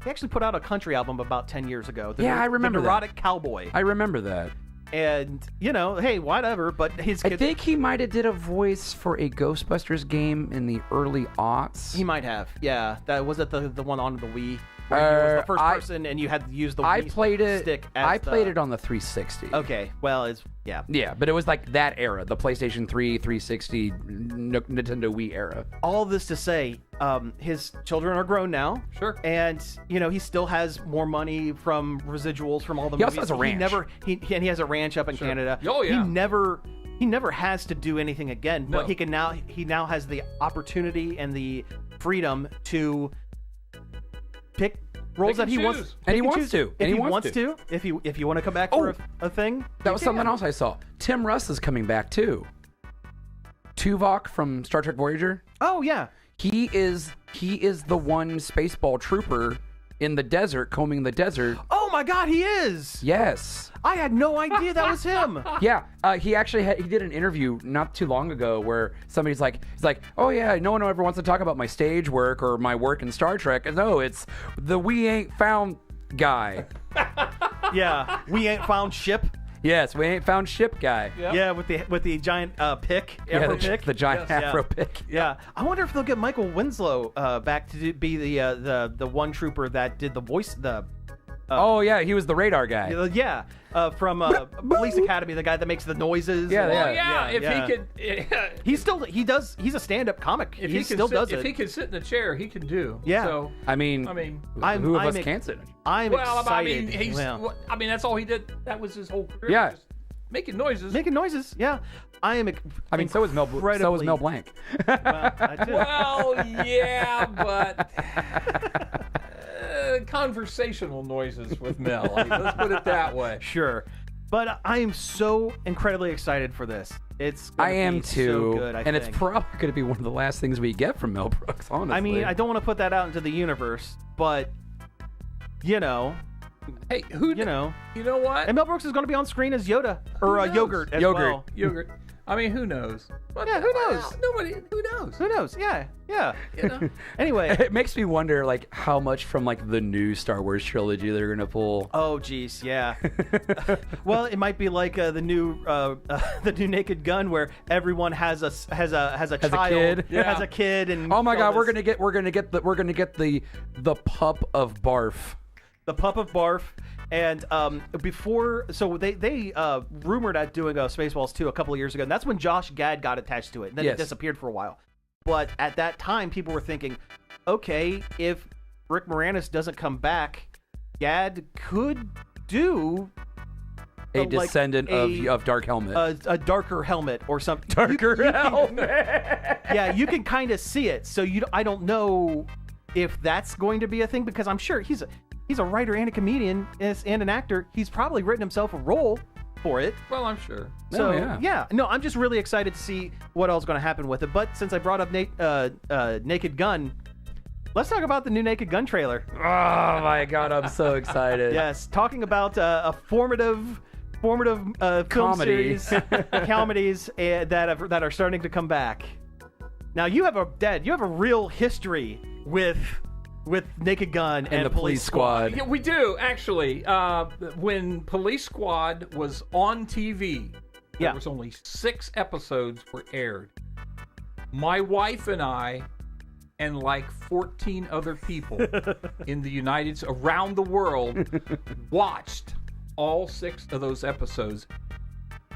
actually put out a country album about 10 years ago. I remember The that. Neurotic Cowboy. I remember that. And hey, whatever. But his I kids, think he might have did a voice for a Ghostbusters game in the early aughts. he might have. Yeah, that was it. The one on the Wii. Where you was the first person, and you had to use the I Wii played it. stick. I played it on the 360. Okay, well, it's yeah. Yeah, but it was like that era, the PlayStation 3, 360, Nintendo Wii era. All this to say, his children are grown now. Sure. And he still has more money from residuals from all the He movies. also has a ranch. He has a ranch up in Canada. Oh, yeah. He never has to do anything again, but No. he now has the opportunity and the freedom to pick roles that he wants. choose. And he pick wants choose. to. If he wants to. If you want to come back for a thing, That was something else I saw. Tim Russ is coming back too. Tuvok from Star Trek Voyager. Oh yeah. He is the one Spaceball trooper in the desert, combing the desert. Oh my God, he is. Yes. I had no idea that was him. Yeah, he actually he did an interview not too long ago where he's like, oh yeah, no one ever wants to talk about my stage work or my work in Star Trek. No, it's the we ain't found guy. Yeah, we ain't found ship. Yes, we ain't found ship guy. Yep. Yeah, with the giant pick, afro pick. The giant Yes. afro pick. Yeah, I wonder if they'll get Michael Winslow back to be the one trooper that did the voice. Oh yeah, he was the radar guy. From Police Academy, the guy that makes the noises. Yeah, Well, yeah. if he could, He's a stand-up comic. if He still does if it. he can sit in a chair, he can do. Yeah. So I mean, who of us I'm- can't sit? I'm well, excited. I mean, that's all he did. That was his whole career. Yeah. just making noises. Making noises. Yeah, I am. I mean, so was Mel. So was Mel Blanc. Well, I do. Well, yeah, but conversational noises with Mel. Let's put it that way. Sure, but I am so incredibly excited for this. It's. Gonna I am be too, So good, I and it's think. probably going to be one of the last things we get from Mel Brooks. Honestly, I mean, I don't want to put that out into the universe, but you know, Hey, you know, what? and Mel Brooks is going to be on screen as Yoda or Who knows? Yogurt as Yogurt. well. Yogurt. I mean, who knows? But, Yeah, who knows? Nobody. Who knows? Who knows? Yeah. You know. Anyway. it makes me wonder, like, how much from like the new Star Wars trilogy they're going to pull. Oh, geez, yeah. Well, it might be like the new Naked Gun, where everyone has a child, kid. Yeah. has a kid, and Oh my all God, we're this- gonna get the pup of barf. the pup of barf. And before, so they rumored at doing Spaceballs 2 a couple of years ago, and that's when Josh Gad got attached to it. And then Yes. it disappeared for a while. But at that time, people were thinking, okay, if Rick Moranis doesn't come back, Gad could do A like descendant a- of Dark Helmet. a darker helmet or something. Darker You can- Helmet. Yeah, you can kind of see it. So I don't know if that's going to be a thing, because I'm sure he's a writer and a comedian and an actor. He's probably written himself a role for it. Well, I'm sure. So yeah. no, I'm just really excited to see what else is going to happen with it. But since I brought up Naked Gun, let's talk about the new Naked Gun trailer. Oh my God, I'm so excited. Yes, talking about a formative film Comedy. series, comedies that are starting to come back. Now you have a real history with Naked Gun and the Police Squad. Yeah, we do actually. When Police Squad was on TV, there Yeah. was only 6 episodes were aired. My wife and I, and like 14 other people in the around the world, watched all 6 of those episodes.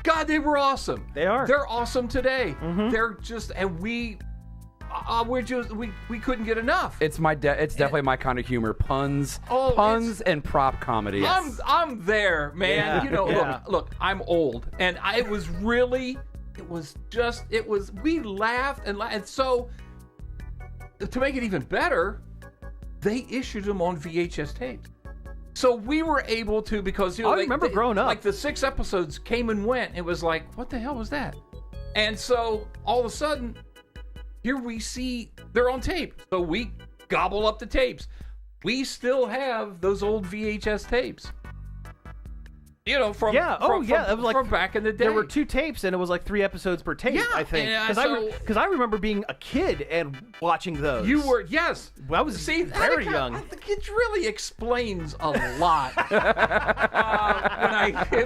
God, they were awesome. They are. They're awesome today. They're just, and we couldn't get enough. It's definitely my kind of humor. Puns Oh, and prop comedy. I'm there, man. Yeah, You know, yeah. look, I'm old, and we laughed and so to make it even better, they issued them on VHS tapes. So we were able to, because I remember growing up. like the 6 episodes came and went. It was like, what the hell was that? And so all of a sudden, here we see they're on tape. So we gobble up the tapes. We still have those old VHS tapes. You know, from it was like from back in the day. There were 2 tapes, and it was like 3 episodes per tape. Yeah, I think, and, because I remember being a kid and watching those. You were, yes. I was very young. I think it really explains a lot.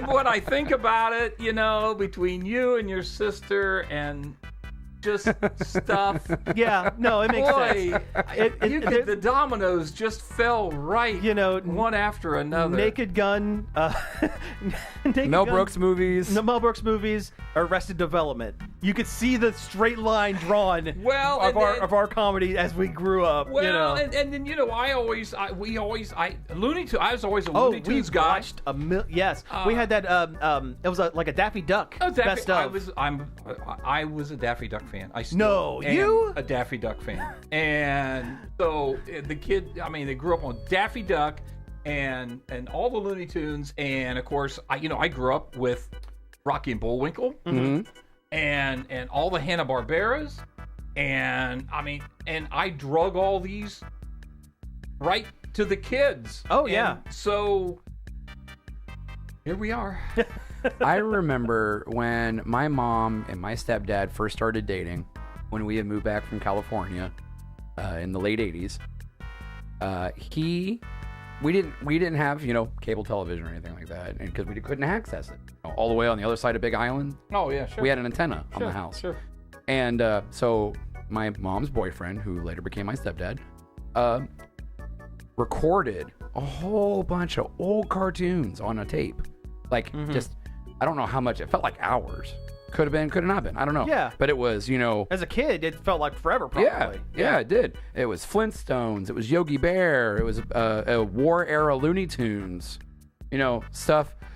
When I think about it, you know, between you and your sister and just stuff. Yeah, no, it makes sense. Boy, the dominoes just fell right, You know, one after another. Naked Gun, Mel Brooks movies. No, Mel Brooks movies, Arrested Development. You could see the straight line drawn of our comedy as we grew up. Well, you know. and then, you know, I was always a Looney Tunes guy. Watched yes. We had that. It was like a Daffy Duck best of. I was a Daffy Duck fan. I still No, am you? a Daffy Duck fan. And so the kid, I mean, they grew up on Daffy Duck and all the Looney Tunes, and of course, I grew up with Rocky and Bullwinkle, and all the Hanna-Barberas, and I mean, and I drug all these right to the kids. Oh, And yeah. so here we are. I remember when my mom and my stepdad first started dating, when we had moved back from California in the late 80s. We didn't have, cable television or anything like that, and because we couldn't access it. all the way on the other side of Big Island. Oh yeah, sure. We had an antenna on the house. Sure. And so my mom's boyfriend, who later became my stepdad, recorded a whole bunch of old cartoons on a tape. Like, just, I don't know how much. It felt like hours. Could have been, could have not been. I don't know. Yeah. But it was, As a kid, it felt like forever, probably. Yeah, it did. It was Flintstones. It was Yogi Bear. It was war era Looney Tunes.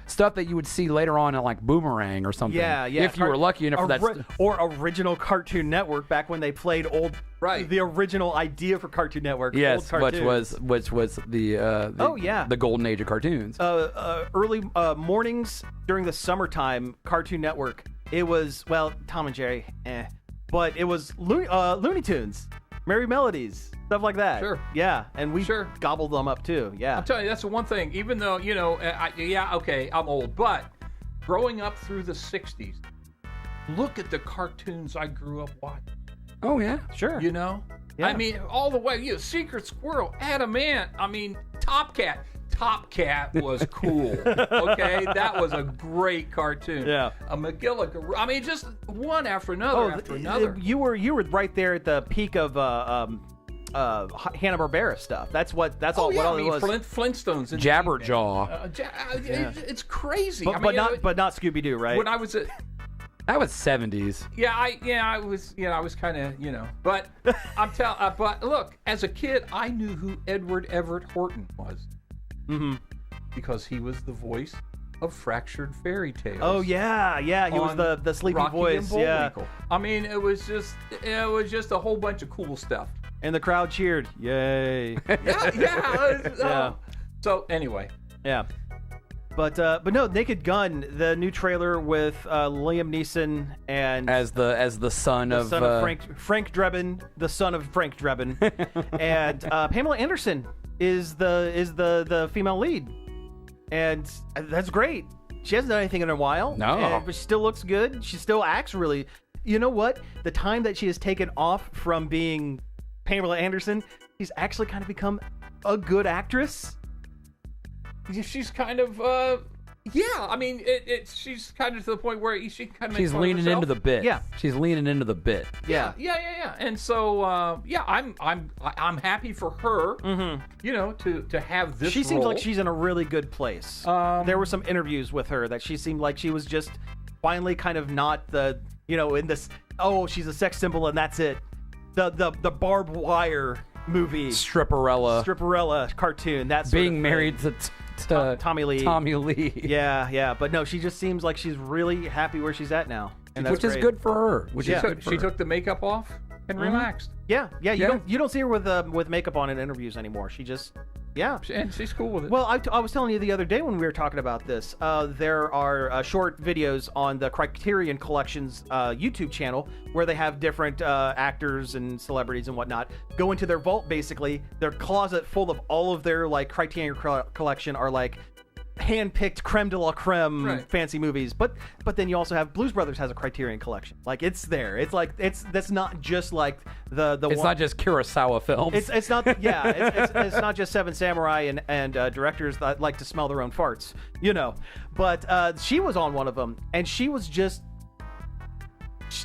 Stuff that you would see later on in like Boomerang or something. Yeah. If you were lucky enough for that. Or original Cartoon Network back when they played the original idea for Cartoon Network. Yes, old which was the golden age of cartoons. Early mornings during the summertime, Cartoon Network. It was Tom and Jerry, but it was Looney Tunes, Merry Melodies, stuff like that. Sure. Yeah, and we gobbled them up too. Yeah. I'm telling you, that's the one thing. Even though I'm old, but growing up through the '60s, look at the cartoons I grew up watching. Oh yeah, sure. Yeah. I mean, all the way. Secret Squirrel, Adamant. I mean, Top Cat. Top Cat was cool. Okay, that was a great cartoon. Yeah. McGillicuddy. I mean, just one after another another. You were right there at the peak of Hanna-Barbera stuff. That's all it was. Flintstones and Jabberjaw. It's crazy. But not Scooby-Doo, right? When I was that was 70s. I was kind of, but but look, as a kid, I knew who Edward Everett Horton was. Because he was the voice of Fractured Fairy Tales. Oh yeah, he was the sleepy Rocky voice. And Bullwinkle. I mean, it was just a whole bunch of cool stuff. And the crowd cheered. Yay! Yeah. So anyway. Yeah. But no, Naked Gun, the new trailer with Liam Neeson and as the son of Frank Drebin, the son of Frank Drebin, and Pamela Anderson is the female lead, and that's great. She hasn't done anything in a while. No, but she still looks good. She still acts really. You know what? The time that she has taken off from being Pamela Anderson, she's actually kind of become a good actress. She's kind of I mean she's kind of to the point where she kind of she's leaning into the bit. Yeah, she's leaning into the bit. Yeah. And so I'm happy for her. To have this. She seems role. like she's in a really good place. There were some interviews with her that she seemed like she was just finally kind of not the in this she's a sex symbol and that's it. The barbed wire movie stripperella cartoon. That's being married to Tommy Lee. Yeah, but no, she just seems like she's really happy where she's at now, and which is good for her. She took the makeup off and relaxed. Yeah. You don't see her with makeup on in interviews anymore. She just and she's cool with it. Well, I was telling you the other day when we were talking about this, there are short videos on the Criterion Collection's YouTube channel where they have different actors and celebrities and whatnot go into their vault, basically their closet full of all of their like Criterion Collection are like hand-picked creme de la creme fancy movies, but then you also have Blues Brothers has a Criterion Collection. Like it's there. It's like that's not just like the it's not just Kurosawa films. It's not it's not just Seven Samurai and directors that like to smell their own farts, But she was on one of them, and she was just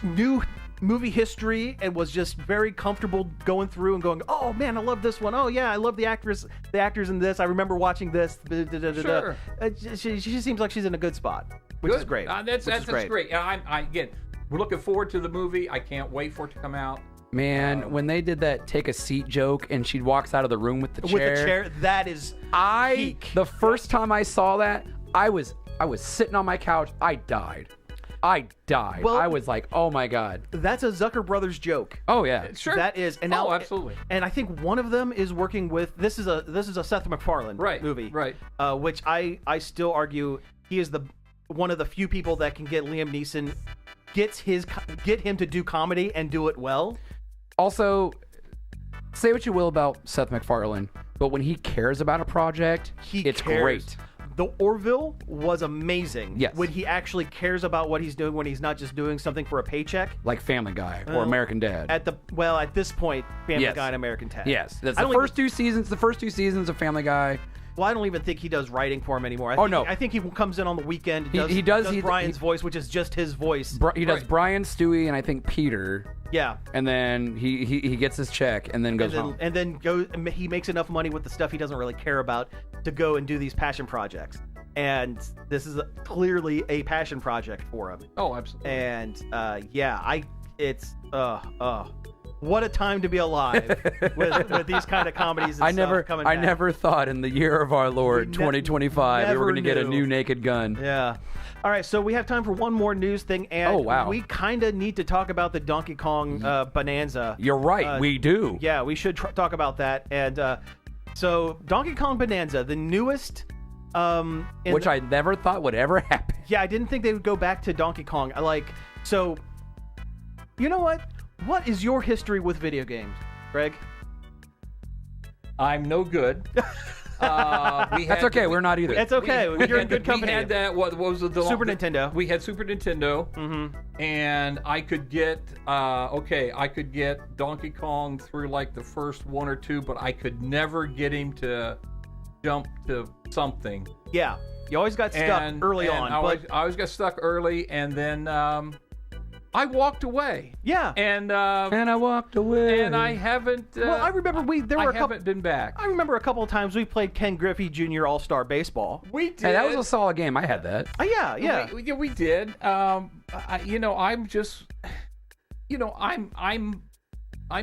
knew movie history and was just very comfortable going through and going, oh man, I love this one. Oh yeah, I love the actors in this. I remember watching this. Sure. She seems like she's in a good spot, which is great. That's great. Again, we're looking forward to the movie. I can't wait for it to come out. Man, when they did that take a seat joke and she walks out of the room with the chair. That is peak. The first time I saw that, I was sitting on my couch. I died. Well, I was like, oh my God. That's a Zucker Brothers joke. Oh yeah. Sure. That is. And now, absolutely. And I think one of them is working with, this is a Seth MacFarlane movie. Right. Which I still argue he is one of the few people that can get Liam Neeson, get him to do comedy and do it well. Also, say what you will about Seth MacFarlane, but when he cares about a project, it's great. The Orville was amazing. Yes. When he actually cares about what he's doing, when he's not just doing something for a paycheck. Like Family Guy or American Dad. At this point, Family Guy and American Dad. Yes. That's the first two seasons of Family Guy. Well, I don't even think he does writing for him anymore. I think he comes in on the weekend. And does Brian's voice, which is just his voice. He does Brian, Stewie, and I think Peter. Yeah. And then he gets his check and then goes home. And then he makes enough money with the stuff he doesn't really care about to go and do these passion projects. And this is clearly a passion project for him. Oh, absolutely. And what a time to be alive with these kind of comedies and stuff coming back. I never thought in the year of our Lord 2025 we were going to get a new Naked Gun. Yeah. All right, so we have time for one more news thing, and we kind of need to talk about the Donkey Kong Bonanza. You're right, we do. Yeah, we should talk about that. And so Donkey Kong Bonanza, the newest... which I never thought would ever happen. Yeah, I didn't think they would go back to Donkey Kong. So, you know what? What is your history with video games, Greg? I'm no good. That's okay. We're not either. It's okay. You're in good company. We had that. What was the Super Nintendo? We had Super Nintendo, and I could get I could get Donkey Kong through like the first one or two, but I could never get him to jump to something. Yeah, you always got stuck early on. I always got stuck early, and then I walked away. Yeah, and I walked away, and I haven't. Well, I remember I haven't been back. I remember a couple of times we played Ken Griffey Jr. All-Star Baseball. We did. Hey, that was a solid game. I had that. Yeah. We did. I'm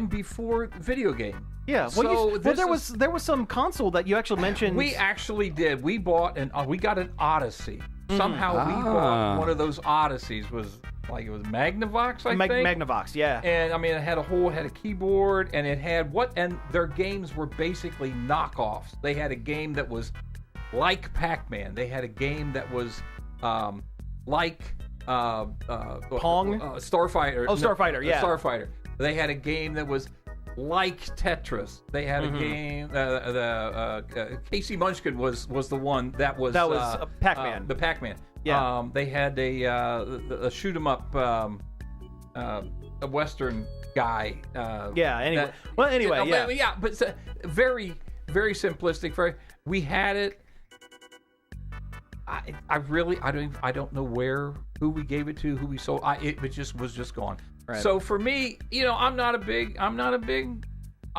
before video game. Yeah. So there was some console that you actually mentioned. We actually did. We bought we got an Odyssey. Somehow we bought one of those Odysseys. Was Magnavox, I think. Magnavox, yeah. And I mean, it had a keyboard, and it had and their games were basically knockoffs. They had a game that was like Pac-Man. They had a game that was like Pong? Starfighter. Oh, Starfighter, yeah. Starfighter. They had a game that was like Tetris. They had a game. Casey Munchkin was the one that was Pac-Man. The Pac-Man. Yeah. They had a shoot 'em up, a Western guy. Anyway. Yeah, but it's very, very simplistic. We had it. I don't know who we gave it to, who we sold. It was just gone. Right. So for me, I'm not a big.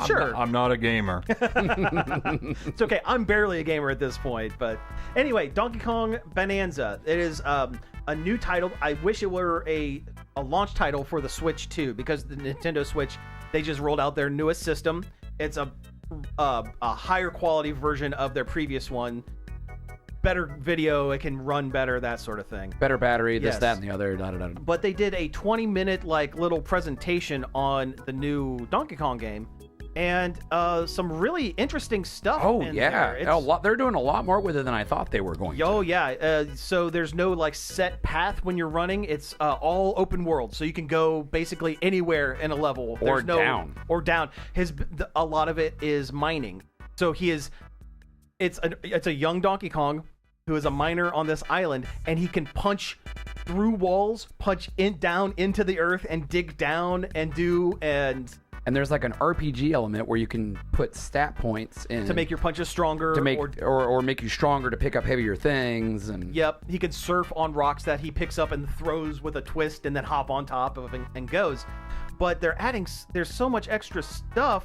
Sure. I'm not a gamer. It's okay. I'm barely a gamer at this point, but anyway, Donkey Kong Bonanza. It is a new title. I wish it were a launch title for the Switch too, because the Nintendo Switch, they just rolled out their newest system. It's a higher quality version of their previous one. Better video, it can run better, that sort of thing. Better battery, this, Yes. that, and the other. But they did a 20-minute little presentation on the new Donkey Kong game, and some really interesting stuff. Oh in yeah, there. they're doing a lot more with it than I thought they were going to. Oh yeah, so there's no set path when you're running. It's all open world, so you can go basically anywhere in a level. Or down. A lot of it is mining. So it's a young Donkey Kong who is a miner on this island, and he can punch through walls, punch down into the earth, and dig down and And there's like an RPG element where you can put stat points in to make your punches stronger, or make you stronger to pick up heavier things. And yep, he can surf on rocks that he picks up and throws with a twist, and then hop on top of and goes. But there's so much extra stuff.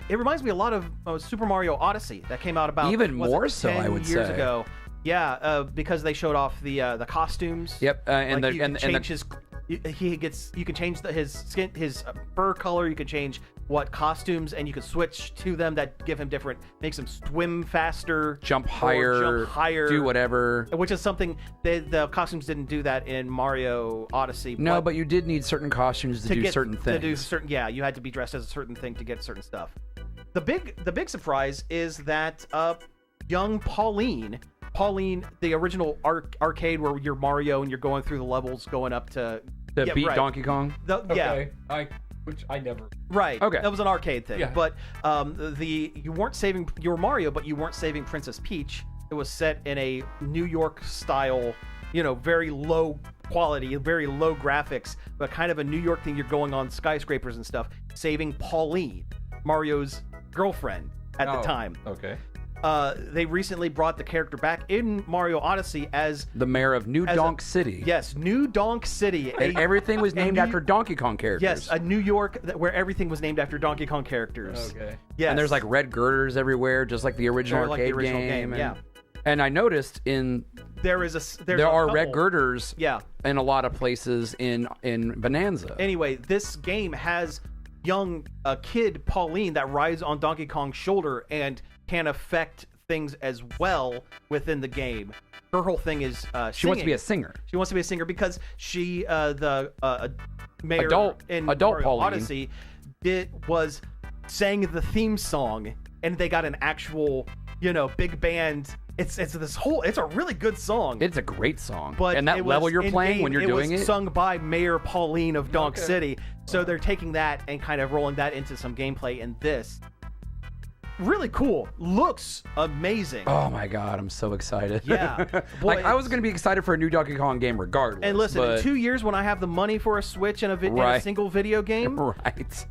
It reminds me a lot of Super Mario Odyssey that came out about more so, 10 I would years say. ago. Yeah, because they showed off the costumes. Yep, You can change his skin, his fur color. You can change what costumes, and you can switch to them that give him different, makes him swim faster, jump higher, do whatever. Which is something the costumes didn't do that in Mario Odyssey. No, but you did need certain costumes to do certain things. You had to be dressed as a certain thing to get certain stuff. The big surprise is that young Pauline, the original arcade where you're Mario and you're going through the levels, going up to beat Donkey Kong. Which I never. Right. Okay. That was an arcade thing. Yeah. But you were Mario, but you weren't saving Princess Peach. It was set in a New York style, very low quality, very low graphics, but kind of a New York thing. You're going on skyscrapers and stuff, saving Pauline, Mario's girlfriend at the time. Okay. they recently brought the character back in Mario Odyssey as the mayor of New Donk City. Yes, New Donk City. And everything was named after Donkey Kong characters. Yes, a New York where everything was named after Donkey Kong characters. Okay. Yes. And there's like red girders everywhere, just like the original arcade game. Yeah. And I noticed there are red girders. Yeah. In a lot of places in Bonanza. Anyway, this game has young kid Pauline that rides on Donkey Kong's shoulder and can affect things as well within the game. Her whole thing is she wants to be a singer. She wants to be a singer because she the mayor in adult Mario Pauline. Odyssey sang the theme song, and they got an actual big band. It's a really good song. It's a great song. But and that level you're playing when you're doing it it, sung by Mayor Pauline of Donk City. So they're taking that and kind of rolling that into some gameplay in this. Really cool. Looks amazing. Oh my god, I'm so excited. Yeah. Boy, like I was going to be excited for a new Donkey Kong game regardless. And listen, but... in 2 years when I have the money for a Switch and a single video game, right,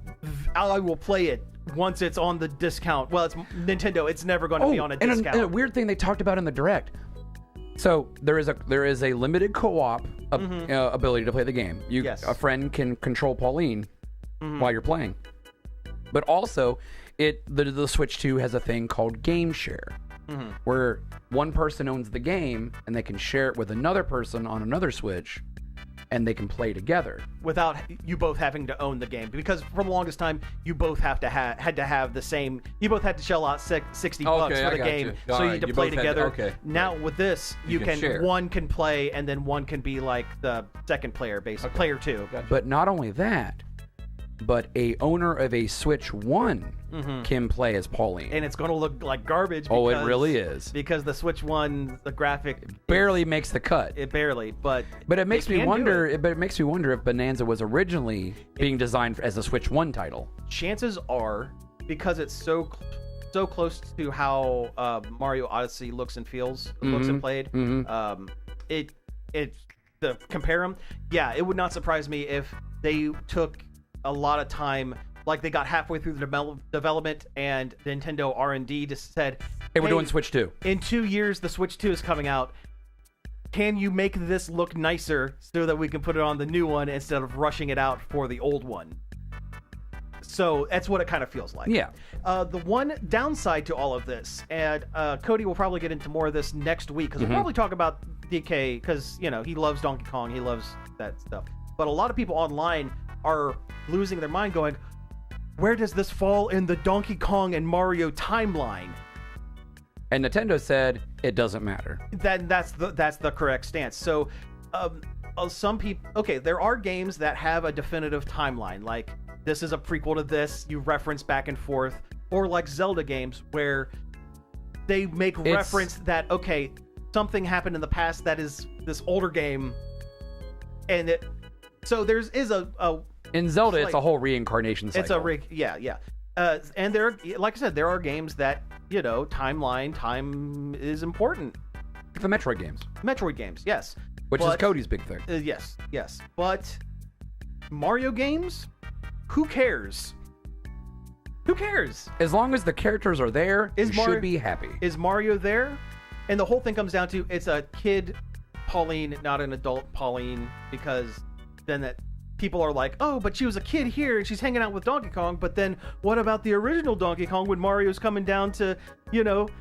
I will play it once it's on the discount. Well, it's Nintendo. It's never going to be on a discount. And a weird thing they talked about in the Direct. So there is a limited co-op ability to play the game. A friend can control Pauline while you're playing, but also the Switch 2 has a thing called Game Share, where one person owns the game and they can share it with another person on another Switch, and they can play together without you both having to own the game. Because for the longest time, you both had to have the same. You both had to shell out $60 for the game, so you had to play together. Now with this, one can play, and then one can be like the second player, basically player two. But not only that, but a owner of a Switch 1 can play as Pauline. And it's going to look like garbage. Because, it really is. Because the Switch 1, the graphic barely makes the cut. It barely, but it makes me wonder. But it makes me wonder if Bonanza was originally being designed as a Switch 1 title. Chances are, because it's so close to how Mario Odyssey looks and feels, looks and played. To compare them, it would not surprise me if they took a lot of time, like they got halfway through the development and Nintendo R&D just said, hey, we're doing Switch 2. In 2 years, the Switch 2 is coming out. Can you make this look nicer so that we can put it on the new one instead of rushing it out for the old one? So that's what it kind of feels like. Yeah. The one downside to all of this, and Cody will probably get into more of this next week, because we'll probably talk about DK, because, he loves Donkey Kong, he loves that stuff. But a lot of people online are losing their mind going, where does this fall in the Donkey Kong and Mario timeline? And Nintendo said it doesn't matter. That's the correct stance. So some people, there are games that have a definitive timeline, like this is a prequel to this, you reference back and forth, or like Zelda games where they make reference that something happened in the past that is this older game, and in Zelda, it's a whole reincarnation cycle. And like I said, there are games that, time is important. The Metroid games. Yes. Which is Cody's big thing. Yes. But Mario games, who cares? As long as the characters are there, you should be happy. Is Mario there? And the whole thing comes down to, it's a kid Pauline, not an adult Pauline, because then that people are like, oh, but she was a kid here and she's hanging out with Donkey Kong. But then what about the original Donkey Kong when Mario's coming down to,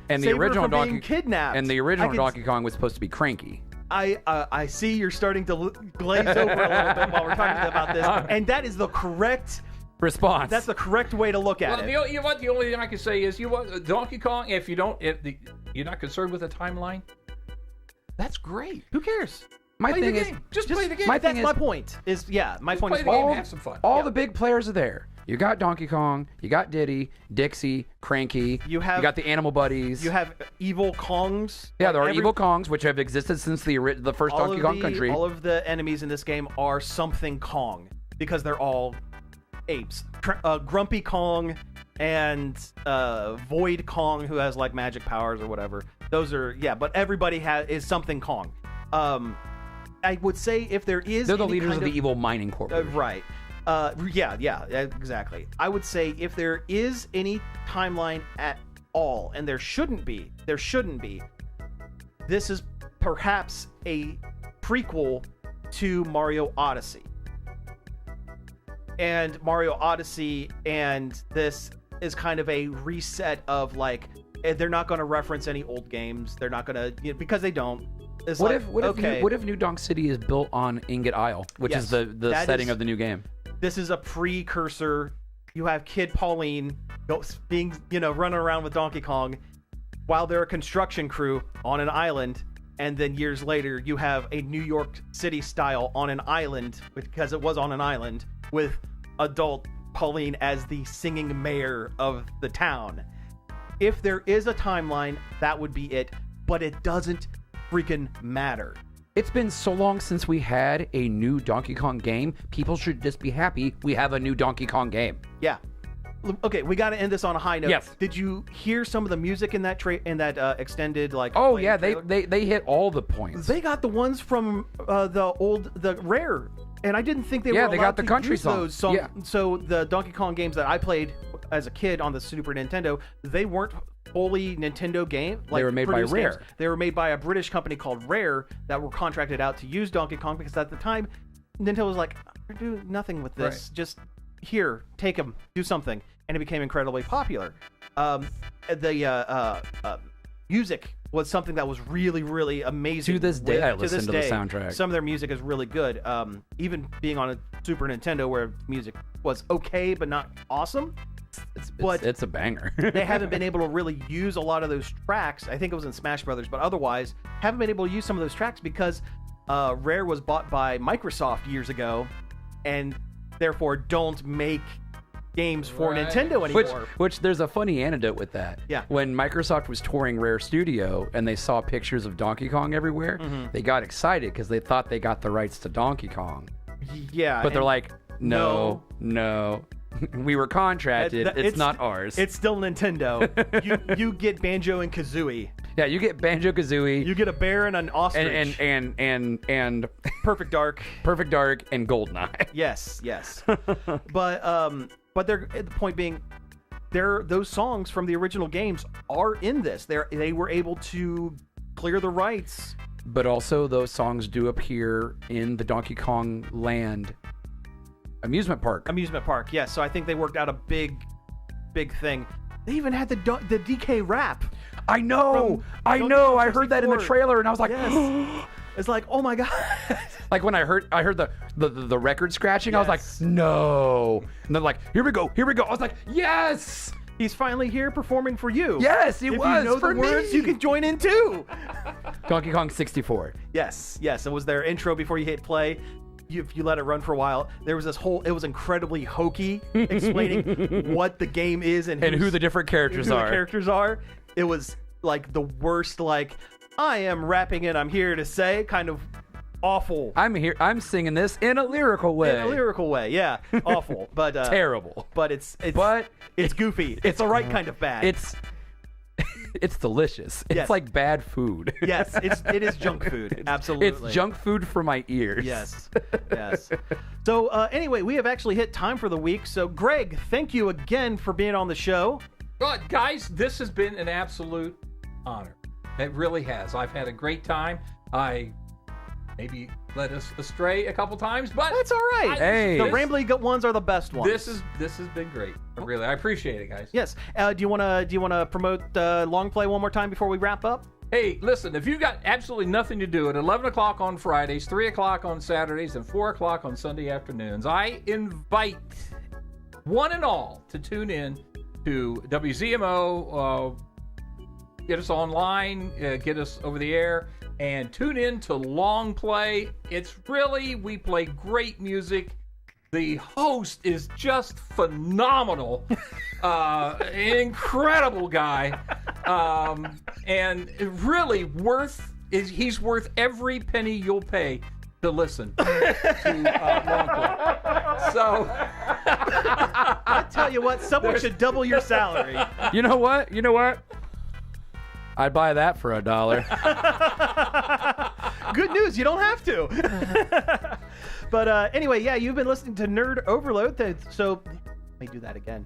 and the original being kidnapped? And the original Donkey Kong was supposed to be cranky. I see you're starting to glaze over a little bit while we're talking about this, and that is the correct response. That's the correct way to look at it. You know what? The only thing I can say is, Donkey Kong. If you're not concerned with the timeline, that's great. Who cares? My thing is, just play the game. My point is have some fun. All the big players are there. You got Donkey Kong, you got Diddy, Dixie, Cranky. You got the Animal Buddies. You have evil Kongs. Yeah, there are evil Kongs, which have existed since the first Donkey Kong Country. All of the enemies in this game are something Kong, because they're all apes. Grumpy Kong and Void Kong, who has like magic powers or whatever. Those are but everybody is something Kong. I would say if there is, they're the leaders of the evil mining corporation. Right. Exactly. I would say if there is any timeline at all, and there shouldn't be, this is perhaps a prequel to Mario Odyssey. And Mario Odyssey and this is kind of a reset of like, they're not going to reference any old games. They're not going to, because they don't. It's What like, if New Donk City is built on Ingot Isle, which Yes, is the setting of the new game? This is a precursor. You have Kid Pauline being, running around with Donkey Kong while they're a construction crew on an island. And then years later, you have a New York City style on an island, because it was on an island, with adult Pauline as the singing mayor of the town. If there is a timeline, that would be it, but it doesn't freaking matter. It's been so long since we had a new Donkey Kong game. People should just be happy we have a new Donkey Kong game. Yeah. Okay, we got to end this on a high note. Yes. Did you hear some of the music in that extended like? Oh playing yeah, trailer? they hit all the points. They got the ones from the Rare, and I didn't think they were. Yeah, they got the allowed to country use those songs. songs. Yeah. So the Donkey Kong games that I played as a kid on the Super Nintendo, they weren't fully Nintendo game. They were made by produced Rare. games. They were made by a British company called Rare that were contracted out to use Donkey Kong, because at the time, Nintendo was like, "We're doing nothing with this. Right. Just here, take them, do something." And it became incredibly popular. The music was something that was really, really amazing. To this day, I To listen this to the day, soundtrack. Some of their music is really good. Even being on a Super Nintendo where music was okay but not awesome, It's a banger. they haven't been able to really use a lot of those tracks. I think it was in Smash Brothers, but otherwise haven't been able to use some of those tracks because Rare was bought by Microsoft years ago, and therefore don't make games for Right. Nintendo anymore. Which there's a funny anecdote with that. Yeah. When Microsoft was touring Rare Studio and they saw pictures of Donkey Kong everywhere, they got excited because they thought they got the rights to Donkey Kong. Yeah, But they're and like, no. We were contracted. It's not ours. It's still Nintendo. you get Banjo and Kazooie. Yeah, you get Banjo-Kazooie You get a bear and an ostrich. and Perfect Dark. Perfect Dark and Goldeneye. Yes. But they're, the point being, those songs from the original games are in this. They were able to clear the rights. But also those songs do appear in the Donkey Kong Land amusement park. Yes. So I think they worked out a big thing. They even had the DK rap. I know. I Donkey know. Kong I heard that in the 64. trailer and I was like, Yes. It's like, oh my god. like when I heard the record scratching, I was like, Yes. no. And they're like, here we go. I was like, yes. He's finally here performing for you. Yes, he if was you know for the words, me. you can join in too. Donkey Kong 64. Yes. It was their intro before you hit play. If you let it run for a while, there was it was incredibly hokey, explaining what the game is and who the different characters are. It was like the worst, like, I am rapping it, I'm here to say, kind of awful. I'm singing this in a lyrical way. In a lyrical way, yeah. Awful. But terrible. But it's goofy. It's the right kind of bad. It's delicious. It's Yes. like bad food. Yes, it is junk food. Absolutely. It's junk food for my ears. Yes. So anyway, we have actually hit time for the week. So Greg, thank you again for being on the show. But guys, this has been an absolute honor. It really has. I've had a great time. I maybe led us astray a couple times, but That's all right. Hey. The rambly ones are the best ones. This has been great. I appreciate it, guys. Yes. Do you want to promote long play one more time before we wrap up? Hey, listen, if you've got absolutely nothing to do at 11 o'clock on Fridays, 3 o'clock on Saturdays, and 4 o'clock on Sunday afternoons, I invite one and all to tune in to WZMO. Get us online, get us over the air, and tune in to Long Play. We play great music. The host is just phenomenal. Incredible guy. And really he's worth every penny you'll pay to listen to Long Play. So I tell you what, someone should double your salary. You know what? I'd buy that for $1. Good news, you don't have to. But anyway, yeah, you've been listening to Nerd Overload. So let me do that again.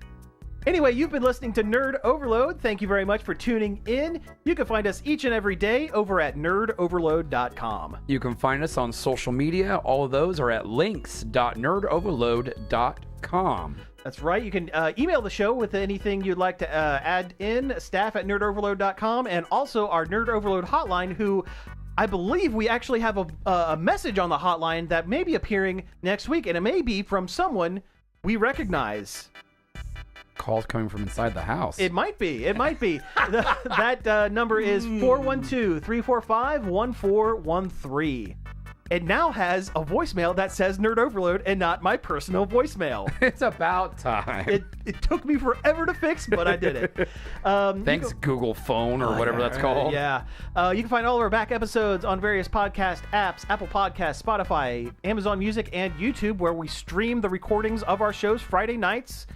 Anyway, you've been listening to Nerd Overload. Thank you very much for tuning in. You can find us each and every day over at nerdoverload.com. You can find us on social media. All of those are at links.nerdoverload.com. That's right. You can email the show with anything you'd like to add in, staff@nerdoverload.com, and also our Nerd Overload hotline, who I believe we actually have a message on the hotline that may be appearing next week, and it may be from someone we recognize. Calls coming from inside the house. It might be. That number is 412-345-1413. It now has a voicemail that says Nerd Overload and not my personal voicemail. It's about time. It took me forever to fix, but I did it. Thanks, Google Phone or whatever that's called. Yeah. You can find all of our back episodes on various podcast apps, Apple Podcasts, Spotify, Amazon Music, and YouTube, where we stream the recordings of our shows Friday nights,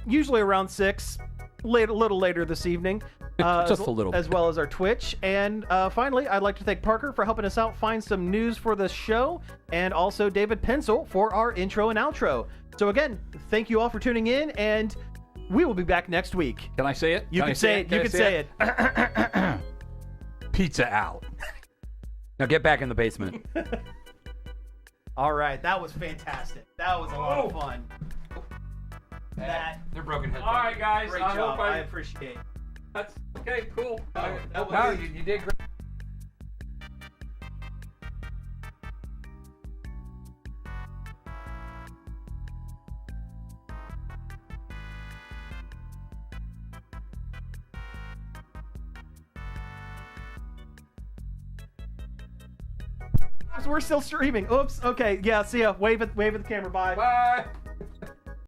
usually around 6, a little later this evening. Just a little. As well as our Twitch. And finally, I'd like to thank Parker for helping us out find some news for the show, and also David Pencil for our intro and outro. So again, thank you all for tuning in, and we will be back next week. Can I say it? You can say it. You can say it. Pizza out. Now get back in the basement. All right, that was fantastic. That was a lot of fun. They're broken headphones. All right, guys. Great job. I appreciate it. That's okay. Cool. That was No, you did great. We're still streaming. Oops. Okay. Yeah. See ya. Wave at the camera. Bye. Bye.